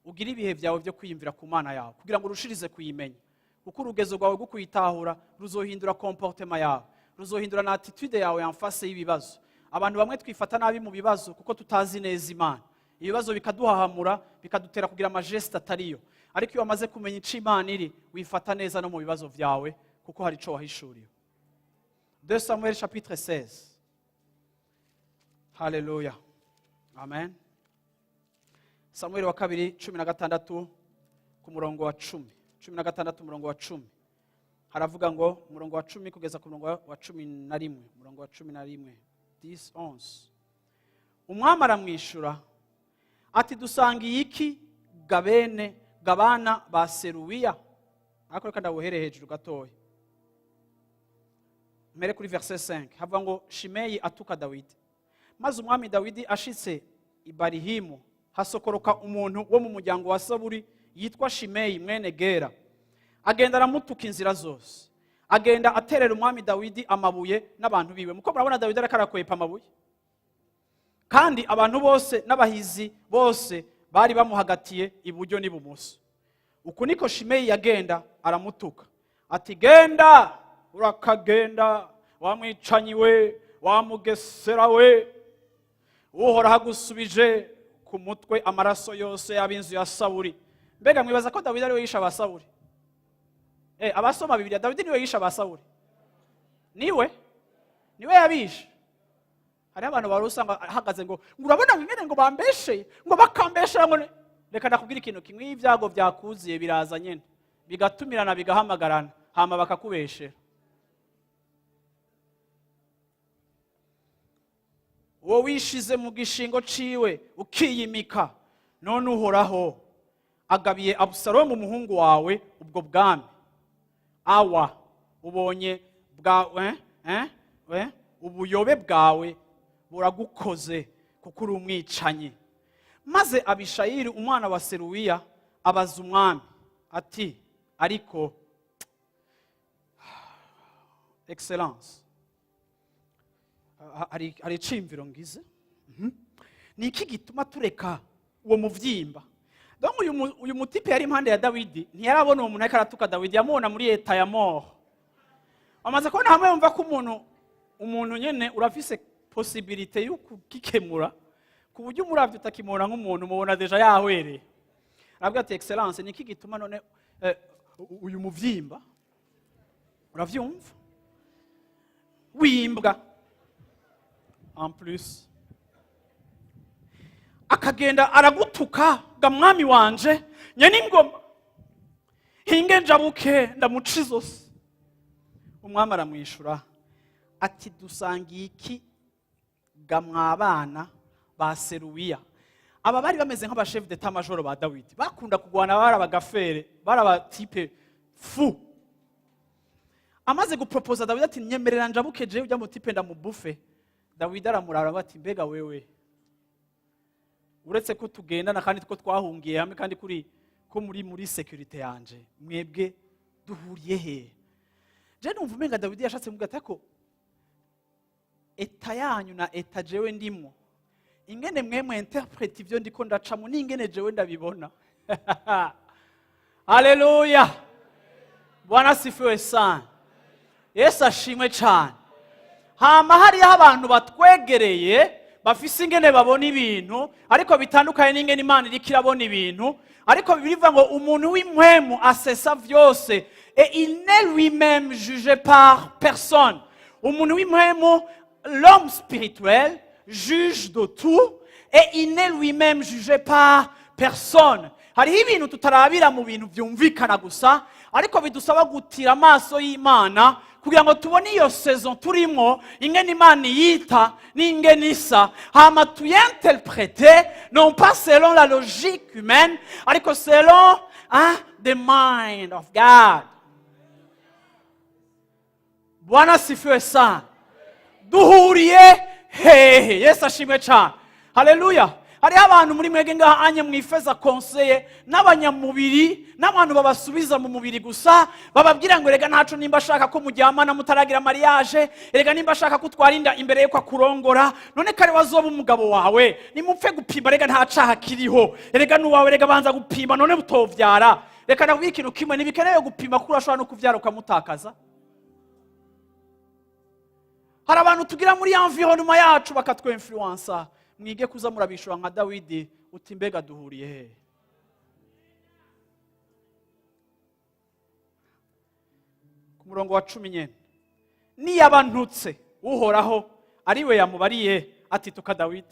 ugira ibihe byawe byo kwiyumvira ku Mana yawe, kugira ngo urushirize kuyimenya, kuko urugezo rwawe rwo kuyitahura ruzohindura comportement yawe, ruzohindura na attitude yawe en face y'ibibazo. Abantu bamwe twifata nabi mu bibazo kuko tutazi neza Imana, ibibazo bikaduhahamura, bikadutera kugira amageste atariyo. Ariko iyo wamaze kumenya ico Imana iri, wifata neza no mu bibazo vyawe kuko hari ico wahishuriwe. 2 Samuel chapitre 16. Haleluya. Amen. Samuel wa kabiri 16 ku murongo wa 10. 16 umurongo wa 10. Haravuga ngo umurongo wa 10 kugeza ku murongo wa 11, umurongo wa 11. 10:11. Umwami aramwishura ati dusangiye iki gabana ba Seruwiya? Ariko reka ndabuhere hejuru gatoya. Mere kuri verset 5 havuga ngo Shimeyi atuka Dawidi. Maze umwami Dawidi ashitse i Barihimu, hasokoroka umuntu wo mu muryango wa Saburi yitwa Shimeyi mwene Gera. Agenda aramutuka inzira zose. Agenda aterera umwami Dawidi amabuye n'abantu biwe. Muko murabona Dawidi arakwepa amabuye. Kandi abantu bose n'abahizi bose bari bamuhagatiye iburyo n'ibumoso. Uku niko Shimeyi yagenda aramutuka. Ati genda, urakagenda, wamwicanyi we, wamugesera we. Uhora hagusubije ku mutwe amaraso yose y'abinzu ya Sawuli. Mbega mwibaza ko Dawidi ari we yisha abasawuli? Abasoma Bibiliya, Dawidi niwe yisha abasawuli. Niwe yabisha. Hari abantu barusanga hagaze ngo urabona ngene ngo bambeshe, ngo bakambesha ngo reka ndakubwira ikintu kimwe, ibyago byakuziye biraza nyene bigatumirana bigahamagarana hama bakakubeshera. Uwo wishize mu gishingo ciwe ukiyimika, none uhoraho agabiye Abusalomu umuhungu wawe ubwo bwami. Awa ubonye bwawe ubuyobe bwawe buragukoze kuko uri umwicanyi. Maze Abishayili umwana wa Seruwiya abaza umwami ati ariko excellence ari cimviro ngize ni iki gituma tureka uwo muvyimba? Donc uyu mutipe yari impande ya Dawidi ntiyarabona uwo muntu ariko aratuka Dawidi, yamubona muri eta ya mort. Amaze kubona hamwe yumva ko umuntu nyene urafise possibilité yo kukikemura ku buryo umuravye utakimubona nk'umuntu, mubona deja yahwereye. Arabwira ati excellence ni iki gituma none uyu muvyimba uravyumva wimbwa en plus akagenda aragutuka ga mwami wanje nyene ingoma hinge njabuke ndamuca izose. Umwami aramwishura ati dusangiye iki ga mwabana ba Seruwiya? Aba bari bameze nk'aba chef d'état major ba Dawidi, bakunda kugwana, bari abagafere, bari abatipe fu. Amaze guproposa Dawidi ati nyemerera njabuke je ujya mutipe ndamubufe. Dawidi aramurara bati mbega wewe uretse ko tugendana kandi ko twahungiye hamwe kandi ko muri security yanje, mwebwe duhuriye he? Je numva umenga Dawidi yashatse mugata ko eta yanyu na eta jewe ndimo ingene mwemwe interprete ivyo ndiko ndacamo n'ingene jewe ndabibona. Haleluya. Bwana sifiwe sana. Yesu ashimwe cyane. Hama hariho abantu batwegereye bafise ingene babona ibintu ariko bitandukanye n'ingene Imana iriko irabona ibintu, ariko bivuga ngo umuntu w'impwemu asesa vyose et il n'est lui-même jugé par personne. Umuntu w'impwemu, l'homme spirituel, juge de tout et il n'est lui-même jugé par personne. Hariho ibintu tutarabira mu bintu byumvikana gusa, ariko bidusaba gutira amaso y'Imana kugira ngo tubone iyo saison turimo ingene Imana yita n'ingene isa, hama tuyinterprete non pas selon la logique humaine ariko selon the mind of God. Bwana sifiwe sana. Duhuriye hehe. Yesu ashimwe cyane. Haleluya. Hari abantu muri mwege ngaha anye mwifeza konseye n'abanyamubiri n'abantu babasubiza mu mubiri gusa, bababwira ngo rega ntaco nimba ashaka ko mujyamana mutaragira mariage, rega nimba ashaka ko twarinda imbere yo kwa kurongora, none kare wazoba umugabo wawe nimupfe gupimba, rega nta caha kiriho, rega nuwawe rega banza gupimba none butovyara. reka nakubwira ikintu kimwe, ntibikenewe gupima kuko urashobora no kuvyara ukamutakaza. Hari abantu tugira muri environnement yacu bakatwinfluensa. Mwige kuza murabishura nka Dawidi uti mbega duhuriye he? Ku murongo wa 10 niyabantutse uhoraho ariwe yamubariye ati tuka Dawidi.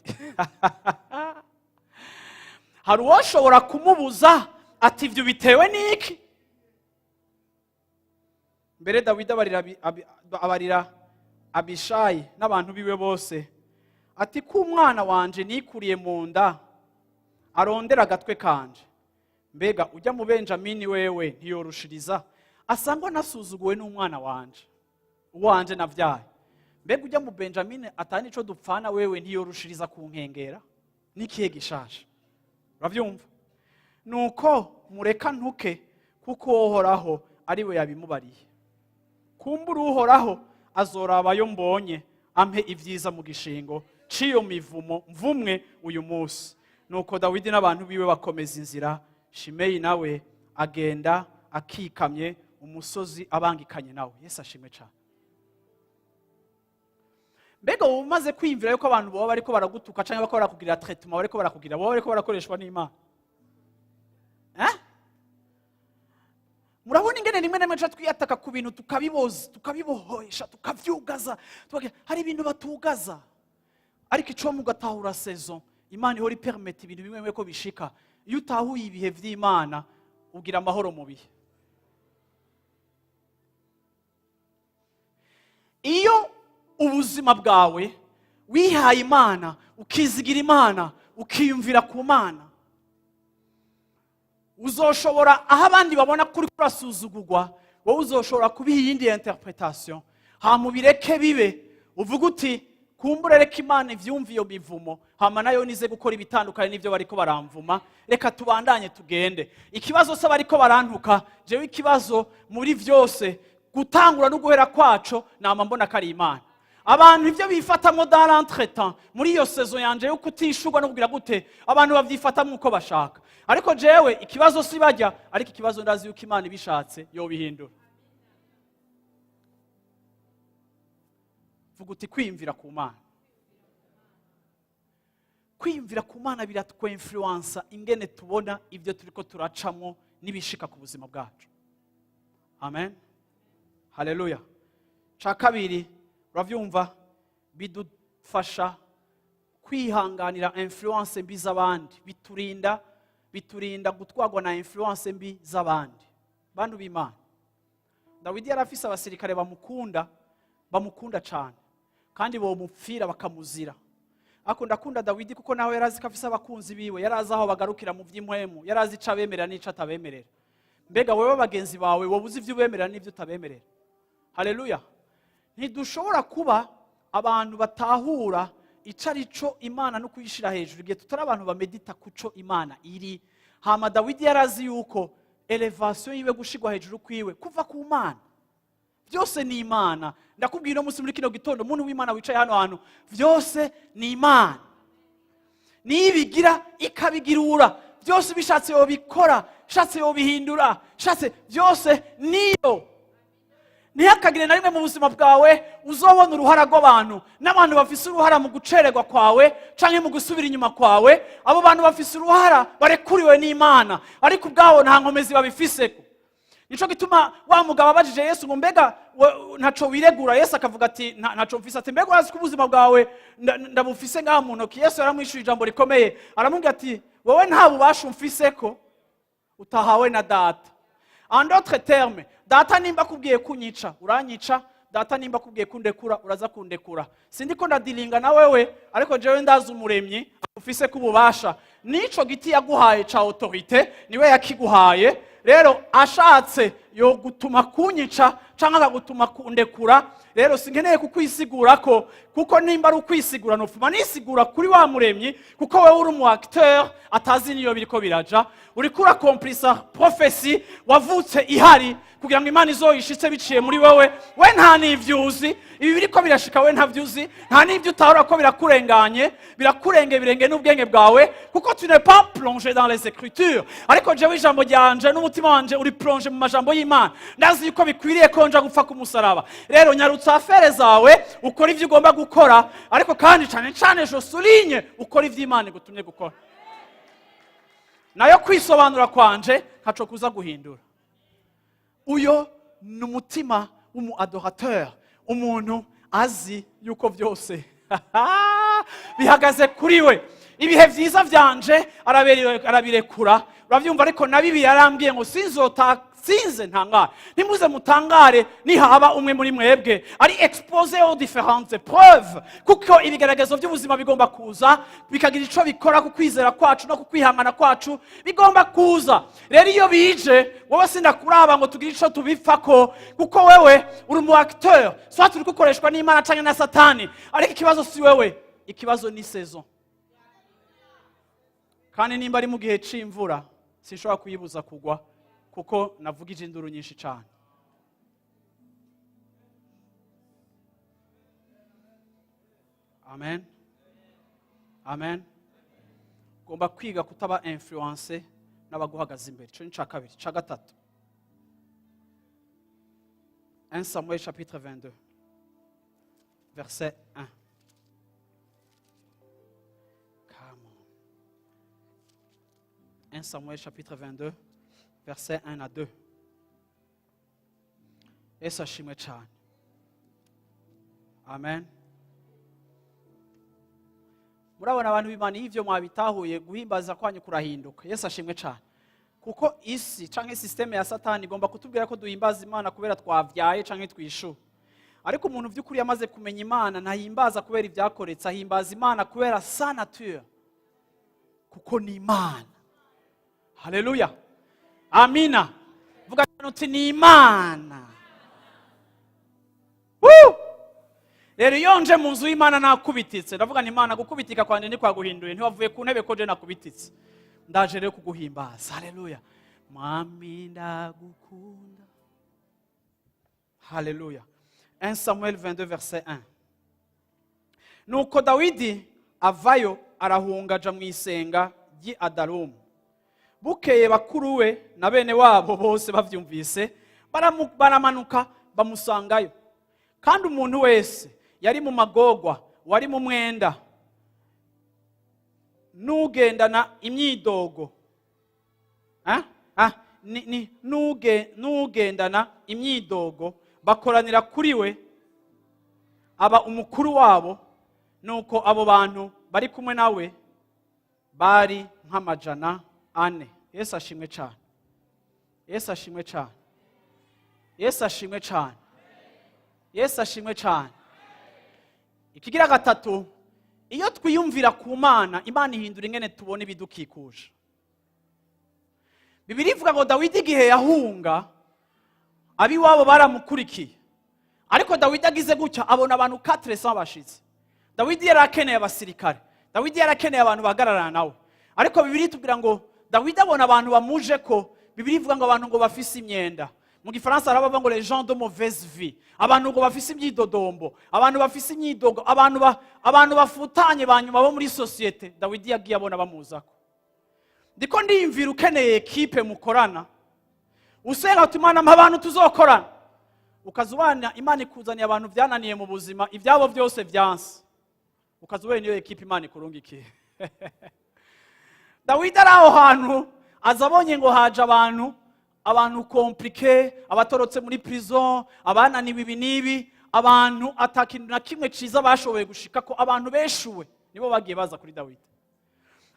Hari uwashobora kumubuza ati ibyo bitewe n'iki? Mbere Dawidi abarira Abishayi n'abantu biwe bose ati ko umwana wanje nikuriye mu nda arondera agatwe kanje, mbega ujya mu Benjamini wewe ntiyorushiriza asangwa nasuzuguwe n'umwana wanje navyaye, mbega ujya mu Benjamini atani ico dupfana wewe ntiyorushiriza kunkengera n'ikihe gishasha? Uravyumva? Nuko mureka ntuke kuko Uhoraho ariwe yabimubariye. Kumbura Uhoraho azorabayo mbonye ampe ivyiza mu gishingo ciyo mivumo mvumwe uyu munsi. Nuko Dawidi n'abantu biwe bakomeza inzira, Shimeyi nawe agenda akikamye umusozi abangikanye nawe. Yesu ashimwe cyane. Mbega umaze kwimvira yuko abantu baba bariko baragutuka canke bako barakugirira traitement bariko barakugira baba bariko barakoreshwa n'Imana? Murabona ingene rimwe na rimwe twiyataka ku bintu tukabibohesha tukavyugaza, hari ibintu batugaza, ariko ico mugatahura saison Imana ihora ipermit ibintu bimwe ko bishika. Iyo utahuye ibihe vy'Imana ugira amahoro mu bihe. Iyo ubuzima bwawe wihaye Imana, ukizigira Imana, ukiyumvira ku Mana, uzoshobora aho abandi babona kuri kurasuzugurwa, wowe uzoshobora kubiha iyindi interpretation. Hamubireke bibe, uvuga uti kumbure reka Imana ivyumva iyo bivumo, hama nayo nize gukora ibitandukanye n'ivyo bariko baramvuma, reka tubandanye tugende. Ikibazo se bariko barantuka, jewe ikibazo muri vyose gutangura no guhera kwaco nama mbona kari Imana. Abantu ivyo bifatamwo dans l'entretemps muri iyo saison yanje yo kutishurwa no kugira gute, abantu bavyifatamwo uko bashaka. Ariko jewe ikibazo si bajya, ariko ikibazo ndazi yuko Imana ibishatse yo bihindura. Vuga uti kwimvira ku Mana. Kwimvira ku Mana biratwinfluensa ingene tubona ivyo turiko turacamwo nibishika ku buzima bwacu. Amen. Haleluya. Ca kabiri, uravyumva, bidufasha kwihanganira influence mbi z'abandi, biturinda gutwagwa na influence mbi z'abandi. Bantu b'Imana, Dawidi yarafise abasirikare bamukunda cyane kandi bomupfira bakamuzira. Akunda Dawidi kuko naho yarazi ko afise abakunzi biwe, yarazi aho bagarukira mu vy'imwemu, yarazi ico abemerera n'ico atabemerera. Mbega wewe bagenzi bawe wobuzi ivyo ubemerera n'ivyo utabemerera? Haleluya. Ntidushobora kuba abantu batahura icarico Imana no kuyishira hejuru igihe tutari abantu bamedita kuco Imana iri. Hama Dawidi yarazi yuko elevation yiwe gushigwa hejuru kwiwe kuva ku Mana. Vyose ni Imana. Ndakubwira umunsi muri kino gitondo umuntu w'Imana wicaye hano hantu, vyose ni Imana. Nibigira ikabigirura, vyose bishatse yo bikora, shatse yo bihindura, shatse vyose niyo. Ntihakagire na rimwe mu buzima bwawe uzobona uruhara rw'abantu, n'abantu bafise uruhara mu gucererwa kwawe canke mu gusubira inyuma kwawe. Abo bantu bafise uruhara barekuriwe n'Imana, ariko ubwawo nta nkomezi babifiseko. Nico gituma wa mugabo abajije Yesu ngo mbega ntaco wiregura. Yesu akavuga ati ntaco mfise. Ati mbega urazi ko ubuzima bwawe ndabufise ngaha mu ntoki? Yesu yaramwishuye ijambo rikomeye, aramubwira ati wowe nta bubasha umfiseko utahawe na Data. En d'autres termes, Data nimba kubwiye kunyica uranyica, Data nimba kubwiye kundekura uraza kundekura. Sindiko ndadilinga na wewe, ariko jewe ndazi umuremyi ufise kububasha. Nico giti yaguhaye ca autorité niwe yakiguhaye. Rero ashatse yo gutuma kunyica cyangwa akagutuma kundekura. Rero sinkeneye kukwisigura ko, kuko nimba ari ukwisigura nofuma nisigura kuri wa muremyi, kuko wewe uri umu acteur atazi niyo biriko biraja, uriko urakomplisa prophecy wavutse ihari kugira ngo Imana izoyishitse biciye muri wewe. We nta n'ivyuzi, ibi biriko birashika we nta vyuzi, nta n'ivyo utahora ko birakurenganye, birakurenge birenge n'ubwenge bwawe, kuko tu n'es pas plongé dans les écritures. Ariko jewe ijambo ryanje n'umutima wanje uri plongé mu majambo y'Imana, ndazi yuko bikwiriye ko nja gupfa ku musaraba. Rero nyarutsa afere zawe ukora ivyo ugomba gukora, ariko kandi cyane cyane je souligne ukora ivyo Imana igutumye gukora. Nayo kwisobanura kwanje ntaco kuza guhindura. Uyo ni umutima w'umu adorateur, umuntu azi yuko byose bihagaze kuri we. Ibihe vyiza vyanje arabirekura, uravyumva. Ariko na Bibiliya yarambwiye ngo sinze ntangare, ntimuze mutangare nihaba umwe muri mwebwe ari exposé aux différentes épreuves, kuko ibigaragazo by'ubuzima bigomba kuza bikagira ico bikora ku kwizera kwacu no ku kwihangana kwacu, bigomba kuza. Rero iyo bije wowe sindakuraba ngo tugire ico tubipfako, kuko wewe uri mu acteur, soit turi gukoreshwa n'Imana canke na Satani. Ariko ikibazo si wewe, ikibazo ni saison. Kandi nimba ari mu gihe c'imvura sinshobora kuyibuza kugwa, kuko navugije induru nyinshi cyane. Amen. Amen. Ugomba kwiga kutaba influence n'abaguhagaze imbere. Cyo ni ca kabiri. Ca gatatu, 1 Samuel chapitre 22 verset 1. Come on. 1 Samuel chapitre 22 verset 1 à 2. Yesu ashimwe cyane. Amen. Murabona abantu b'Imana, ivyo mwabitahuye guhimbaza kwanyu kurahinduka. Yesu ashimwe cyane. Kuko isi canke systeme ya Satani igomba kutubwira ko duhimbaza Imana kubera twavyaye canke twishu. Ariko umuntu vy'ukuri yamaze kumenya Imana ntahimbaza kubera ivyakoretse, ahimbaza Imana kubera sa nature, kuko ni Imana. Haleluya. Amina. Vuga uti ni Imana. Rero yonje mu nzu y'Imana nakubititse, ndavuga ni Imana. Gukubitika kwanje ni kwaguhinduye, ntiwavuye ku ntebe ko je nakubititse. Ndaje rero kuguhimbaza. Haleluya. Mwami ndagukunda. Haleluya. 1 Samuel 22 verset 1. Nuko Dawidi avayo arahunga aja mu isenga ry'i Adarumu. Bukeye bakuru we na bene wabo bose bavyumvise baramanuka bamusangayo. Kandi umuntu wese yari mu magogwa, wari mu mwenda, nugendana imyidogo, nugendana imyidogo, bakoranira kuri we, aba umukuru wabo. Nuko abo bantu bari kumwe nawe bari nk'amajana 4. Yesu ashimwe cyane. Yesu ashimwe cyane. Yesu ashimwe cyane. Yesu ashimwe cyane. Ikigira gatatu, iyo twiyumvira ku Mana, Imana ihindura ingene tubona ibidukikuje. Bibiliya ivuga ngo Dawidi igihe yahunga, abiwabo baramukurikiye. Ariko Dawidi agize gutya abona abantu 400 bashitse. Dawidi yarakeneye abasirikare. Dawidi yarakeneye abantu bahagararana nawe. Ariko Bibiliya itubwira ngo Dawidi abona abantu bamuje ko, Bibiliya ivuga ngo abantu ngo bafise imyenda. Mu Gifaransa arabavuga ngo les gens de mauvaise vie. Abantu ngo bafise imyidodombo, abantu bafise imyidogo, abantu bafutanye banyuma bo muri societe. Dawidi yagiye abona bamuzako. Ndiko ndiyumvira ukeneye equipe mukorana, usenga uti Imana abantu tuzokorana, ukazubana Imana ikuzaniye abantu byananiye mu buzima, ibyabo byose byanse, ukazubana niyo equipe Imana ikurungikiye. Dawidi araho hantu azabonye ngo haje abantu compliqué, abatorotse muri prison, abananiwe ibi nibi, abantu atakintu na kimwe ciza bashoboye gushika ko, abantu beshuwe nibo bagiye baza kuri Dawidi.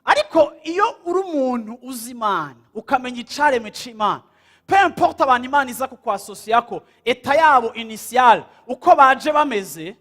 Ariko iyo uri umuntu uzi Imana, ukamenya icaremwe c'Imana, peu importe abantu Imana iza kukwasosiyako, eta yabo initial uko baje bameze,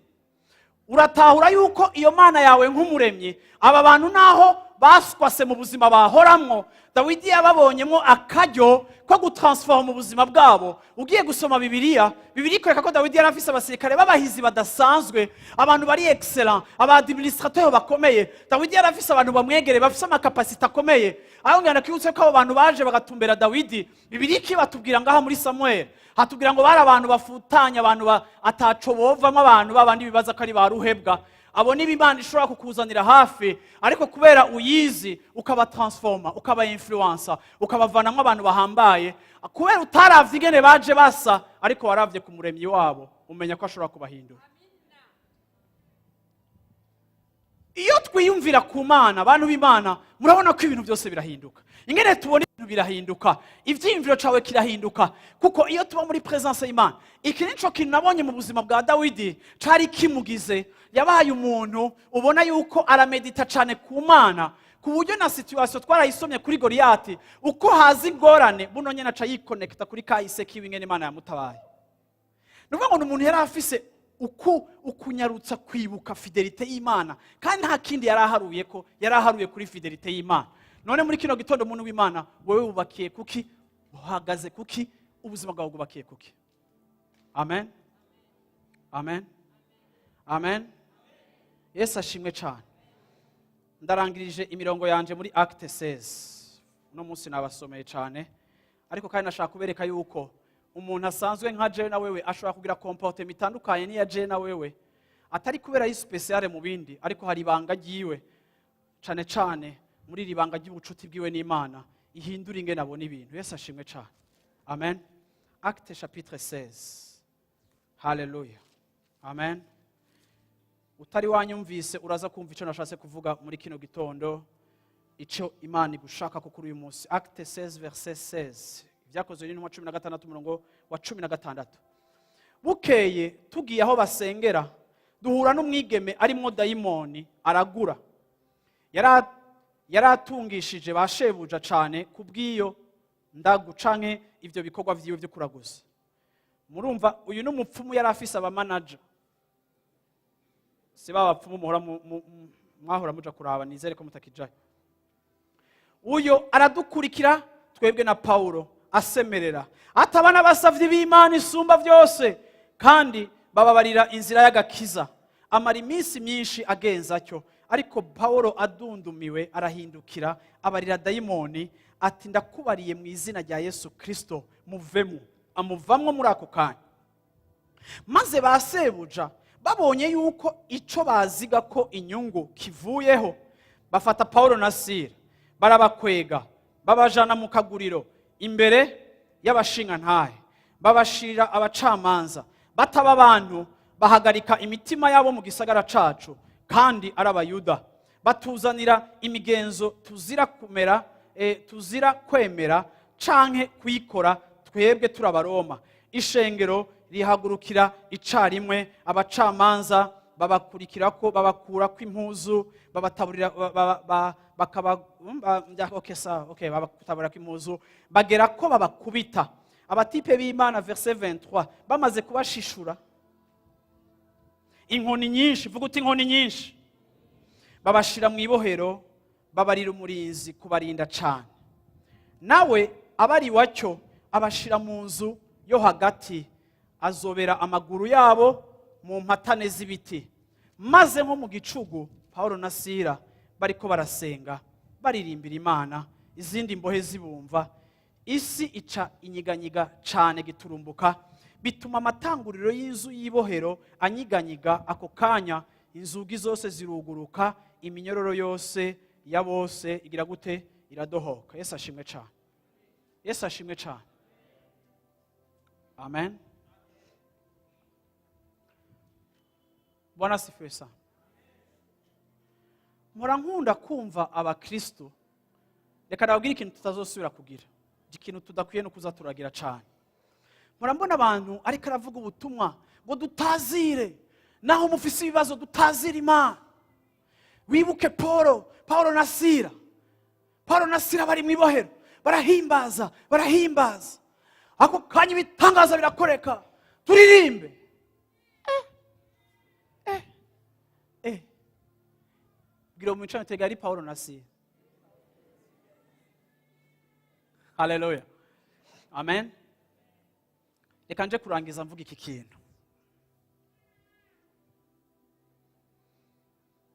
uratahura yuko iyo Mana yawe nk'umuremyi, aba bantu naho baswase mu buzima bahoramwo, Dawidi yababonyemo akaryo ko gutransforma mu buzima bwabo. Ugiye gusoma Bibiliya ikwereka ko Dawidi yari afise abasirikare b'abahizi badasanzwe, abantu bari excellent, abadministrateur bakomeye. Dawidi yari afise abantu bamwegere bafise amakapasite akomeye. Aho ngana kwibutse ko abo bantu baje bagatumbera Dawidi, Bibiliya ikibatubwira ngaha muri Samuel, hatubwira ngo bari abantu bafutanya, abantu ataco bovamo, abantu babandi bibaza ko ari baruhebwa. Abo ni Imana ishobora kukuzanira hafi, ariko kubera uyizi ukabatransforma, ukaba-influencer, ukabavanamwo abantu bahambaye, kubera utaravye ingene baje basa, ariko waravye ku muremyi wabo, umenya ko ashobora kubahindura. Iyo twiyumvira ku Mana, abantu b'Imana, murabona ko ibintu byose birahinduka. Ingene tubona ibintu birahinduka, ivyiyumviro cawe kirahinduka, kuko iyo tuba muri presence y'Imana, iki nico kintu nabonye mu buzima bwa Dawidi cari kimugize. Yabaye umuntu ubona yuko aramedita cyane ku Mana, ku buryo na situation twarayisomye kuri Goliyati, uko hazi ingorane buno nyene aca yikonekta kuri kahise kiwe ingene Imana yamutabaye. Nuvuga ngo umuntu yari afise ukunyarutsa kwibuka fidelite y'Imana, kandi nta kindi yaraharuye kuri fidelite y'Imana. None muri kino gitondo umuntu w'Imana, wewe wubakiye kuki? Uhagaze kuki? Ubuzima bwawe bwubakiye kuki? Amen, amen, amen. Yesu ashimwe cyane. Ndarangirije imirongo yanje muri Acte 16. No munsi nabasomeye cyane, ariko kandi nashaka kubereka yuko umuntu asanzwe nka je na wewe ashobora kugira comportement itandukanye n'iya je na wewe, atari kubera yi special mu bindi, ariko hari ibanga ryiwe cyane cyane muri ribanga ry'ubucuti bwiwe n'Imana ihindura ingene abona ibintu. Yesu ashimwe cyane. Amen. Acte chapitre 16. Hallelujah. Amen. Utari wanyumvise uraza kumva icyo nashatse kuvuga muri kino gitondo, icyo Imana igushaka ko kuri uyu munsi. Acte 16 verset 16. Ibyakozwe n'intumwa 16 umurongo wa 16. Bukeye tugiye aho basengera, duhura n'umwigeme arimwo dayimoni aragura. Yaratungishije bashebuja cyane kubwiyo ndagu canke ivyo bikorwa vyiwe byo kuraguza. Murumva uyu n'umupfumu yari afise aba manager. Siba abapfumu muhora mwahora muja kuraba, nizere ko mutakijaye. Uyo aradukurikira twebwe na Paulo asemerera atabana basavye b'Imana isumba byose, kandi bababarira inzira y'agakiza. Amara iminsi myinshi agenza cyo, ariko Paulo adundumiwe arahindukira abarira dayimoni ati, ndakubariye mu izina rya Yesu Kristo muvemo. Amuvamwo muri ako kanya. Maze basebuja babonye yuko ico baziga ko inyungu kivuyeho, bafata Paulo na Sila barabakwega, babajana mu kaguriro imbere y'abashinga ntahe, babashira abacamanza. Bataba abantu bahagarika imitima yabo mu gisagara cacu, kandi arabayuda. Batuzanira imigenzo tuzira kwemera canke kuyikora, twebwe turabaroma. Ishengero rihagurukira icarimwe, abacamanza babakurikirako, babakurako impuzu, babataburira babataburako impuzu, bagera ko babakubita. Abatipe b'Imana verset 23 bamaze kubashishura inkoni nyinshi, vuga uti inkoni nyinshi, babashira mu ibohero, babarira umurinzi kubarinda cane. Nawe abari wacyo abashira mu nzu yo hagati, azobera amaguru yabo mu mpatane z'ibiti. Maze nko mu gicugu Paulo na Sila bariko barasenga baririmbira Imana, izindi mbohe zibumva. Isi ica inyiganyiga cane giturumbuka, bituma amatanguriro y'inzu y'ibohero anyiganyiga. Ako kanya inzugi zose ziruguruka, iminyororo yose ya bose igira gute? Iradohoka. Yesu ashimwe cane. Yesu ashimwe cane. Amen. Bwana sifiwe sana. Mpora nkunda kumva abakristo, reka nababwire ikintu tutazosubira kugira, ikintu tudakwiye no kuza turagira cane. Mpora mbona abantu ariko aravuga ubutumwa ngo dutazire, naho mufise ibibazo dutazire Imana. Wibuke Paulo na Sila. Paulo na Sila bari mu ibohero, barahimbaza. Ako kanya ibitangaza birakoreka, turirimbe. Gira mu micano tegari Paulo na Sila. Haleluya. Amen. Reka nje kurangiza mvuga iki kintu.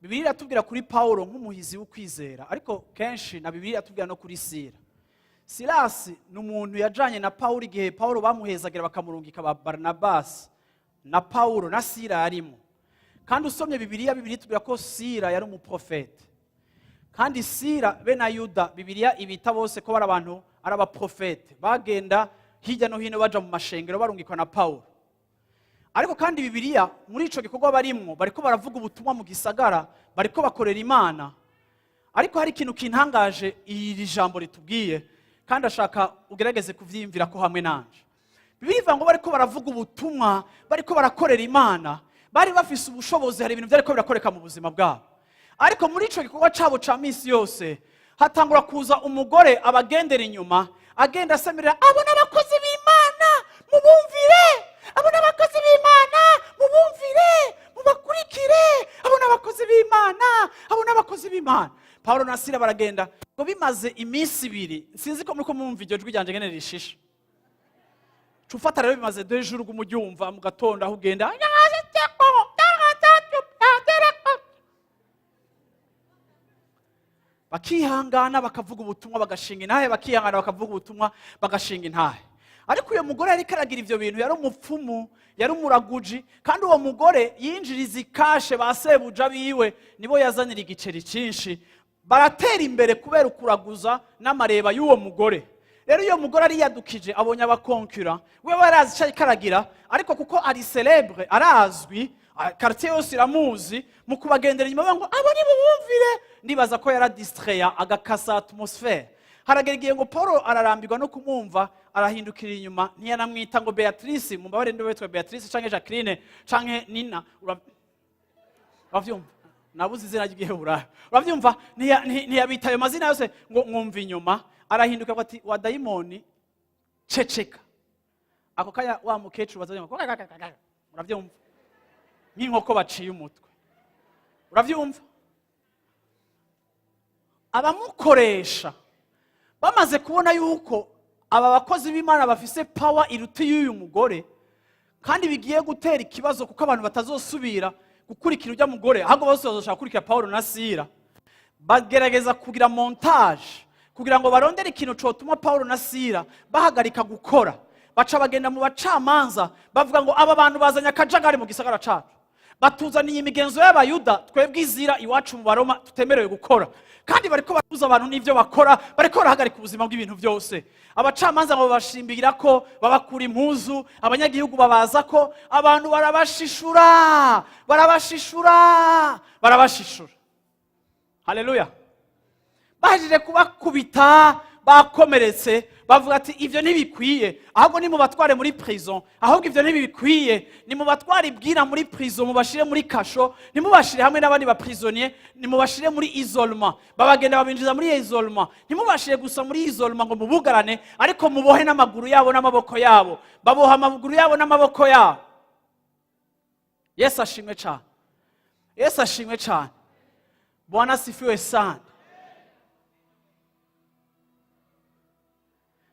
Bibiliya iratubwira kuri Paulo nk'umuhizi w'ukwizera, ariko kenshi na Bibiliya iratubwira no kuri Sila. Silasi ni umuntu yajanye na Paulo igihe Paulo bamuhezagira bakamurungika ba Barnabas na Paulo na Sila yarimo. Kandi usomye Bibiliya itubwira ko Sila yari umuprofete. Kandi Sila be na Yuda Bibiliya ibita bose ko bari abantu ari abaprofete bagenda hirya no hino baja mu mashengero barungikwa na Paulo. Ariko kandi Bibiliya muri ico gikorwa barimwo bariko baravuga ubutumwa mu gisagara, bariko bakorera Imana. Ariko hari ikintu kintangaje iri jambo ritubwiye, kandi ashaka ugerageze kuvyimvira ko hamwe nanje. Bibiliya ivuga ngo bariko baravuga ubutumwa, bariko barakorera Imana, bari bafise ubushobozi, hari ibintu byariko birakoreka mu buzima bwabo. Ariko muri ico gikorwa cabo ca misi yose hatangura kuza umugore abagendera inyuma agenda asemerera, abo n'abakozi b'Imana mubumvire, abo n'abakozi b'Imana mubumvire, mubakurikire, abo n'abakozi b'Imana, abo n'abakozi b'Imana. Paulo na Sila baragenda ngo bimaze iminsi 2, sinzi ko muriko mumva iryo jwi ryanje ngene rishisha. Cufata rero bimaze 2 jours umuryumva mu gatondo aho ugenda bakihangana bakavuga ubutumwa bagashinga intahe, bakihangana bakavuga ubutumwa bagashinga intahe. Ariko uyo mugore yari karagira ivyo bintu, yari umupfumu, yari umuraguji, kandi uwo mugore yinjiriza ikashe basebuja biwe nibo yazanira igiceri cinshi, baratera imbere kubera ukuraguza n'amareba y'uwo mugore. Rero iyo mugore ari yadukije abonye abakonkura, we barazi cyo karagira, ariko kuko ari célèbre, arazwi, quartier yose iramuzi, mu kubagendera inyuma ngo abo ni bumvire, ndibaza ko yara distraya agakasa atmosphere. Haragereye ngo Paulo ararambirwa no kumumva, arahindukira inyuma, ntiyanamwita ngo Beatrice, mumbabare ndo wetwe Beatrice canke Jacqueline canke Nina. Uravyumva? Nabuze izina ry'igiheburayo. Uravyumva? Ntiyabita ayo mazina yose ngo mwumva inyuma, arahinduka ati wa daimoni ceceka. Ako kaya wa mukecuru bazaje ngo uravyumva? Nk'inkoko baciye umutwe. Uravyumva? Abamukoresha bamaze kubona yuko aba bakozi b'Imana bafise power iruti y'uyu mugore, kandi bigiye gutera ikibazo kuko abantu batazosubira gukurikira ujya mugore, ahubwo bose bazoshaka gukurikira Paulo na Sila. Bagerageza kugira montage kugira ngo barondere ikintu cotuma Paulo na Sila bahagarika gukora. Baca bagenda mu bacamanza bavuga ngo aba bantu bazanya akajagari mu gisagara cacu, batuzaniye imigenzo y'Abayuda twebwe izira iwacu mu Baroma tutemerewe gukora, kandi bariko babuza abantu n'ivyo bakora, bariko barahagarika ubuzima bw'ibintu byose. Abacamanza ngo babashimbira ko babakura impuzu, abanyagihugu babaza ko abantu barabashishura. Haleluya. Bahejije kubakubita bakomeretse, bavuga ati ivyo ntibikwiye, ahubwo ni mu batware muri prison, ahubwo ivyo ntibikwiye, ni mu batware ibwira muri prison, mubashire muri kasho, ni mubashire hamwe n'abandi ba prisonnier, ni mubashire muri isolement. Babagenda babinjiza muri isolement, ni mubashire gusa muri isolement ngo mubugarane, ariko mubohe n'amaguru yabo n'amaboko yabo, baboha amaguru yabo n'amaboko yabo. Yesu ashimwe cyane. Yesu ashimwe cyane. Bwana sifiwe sana.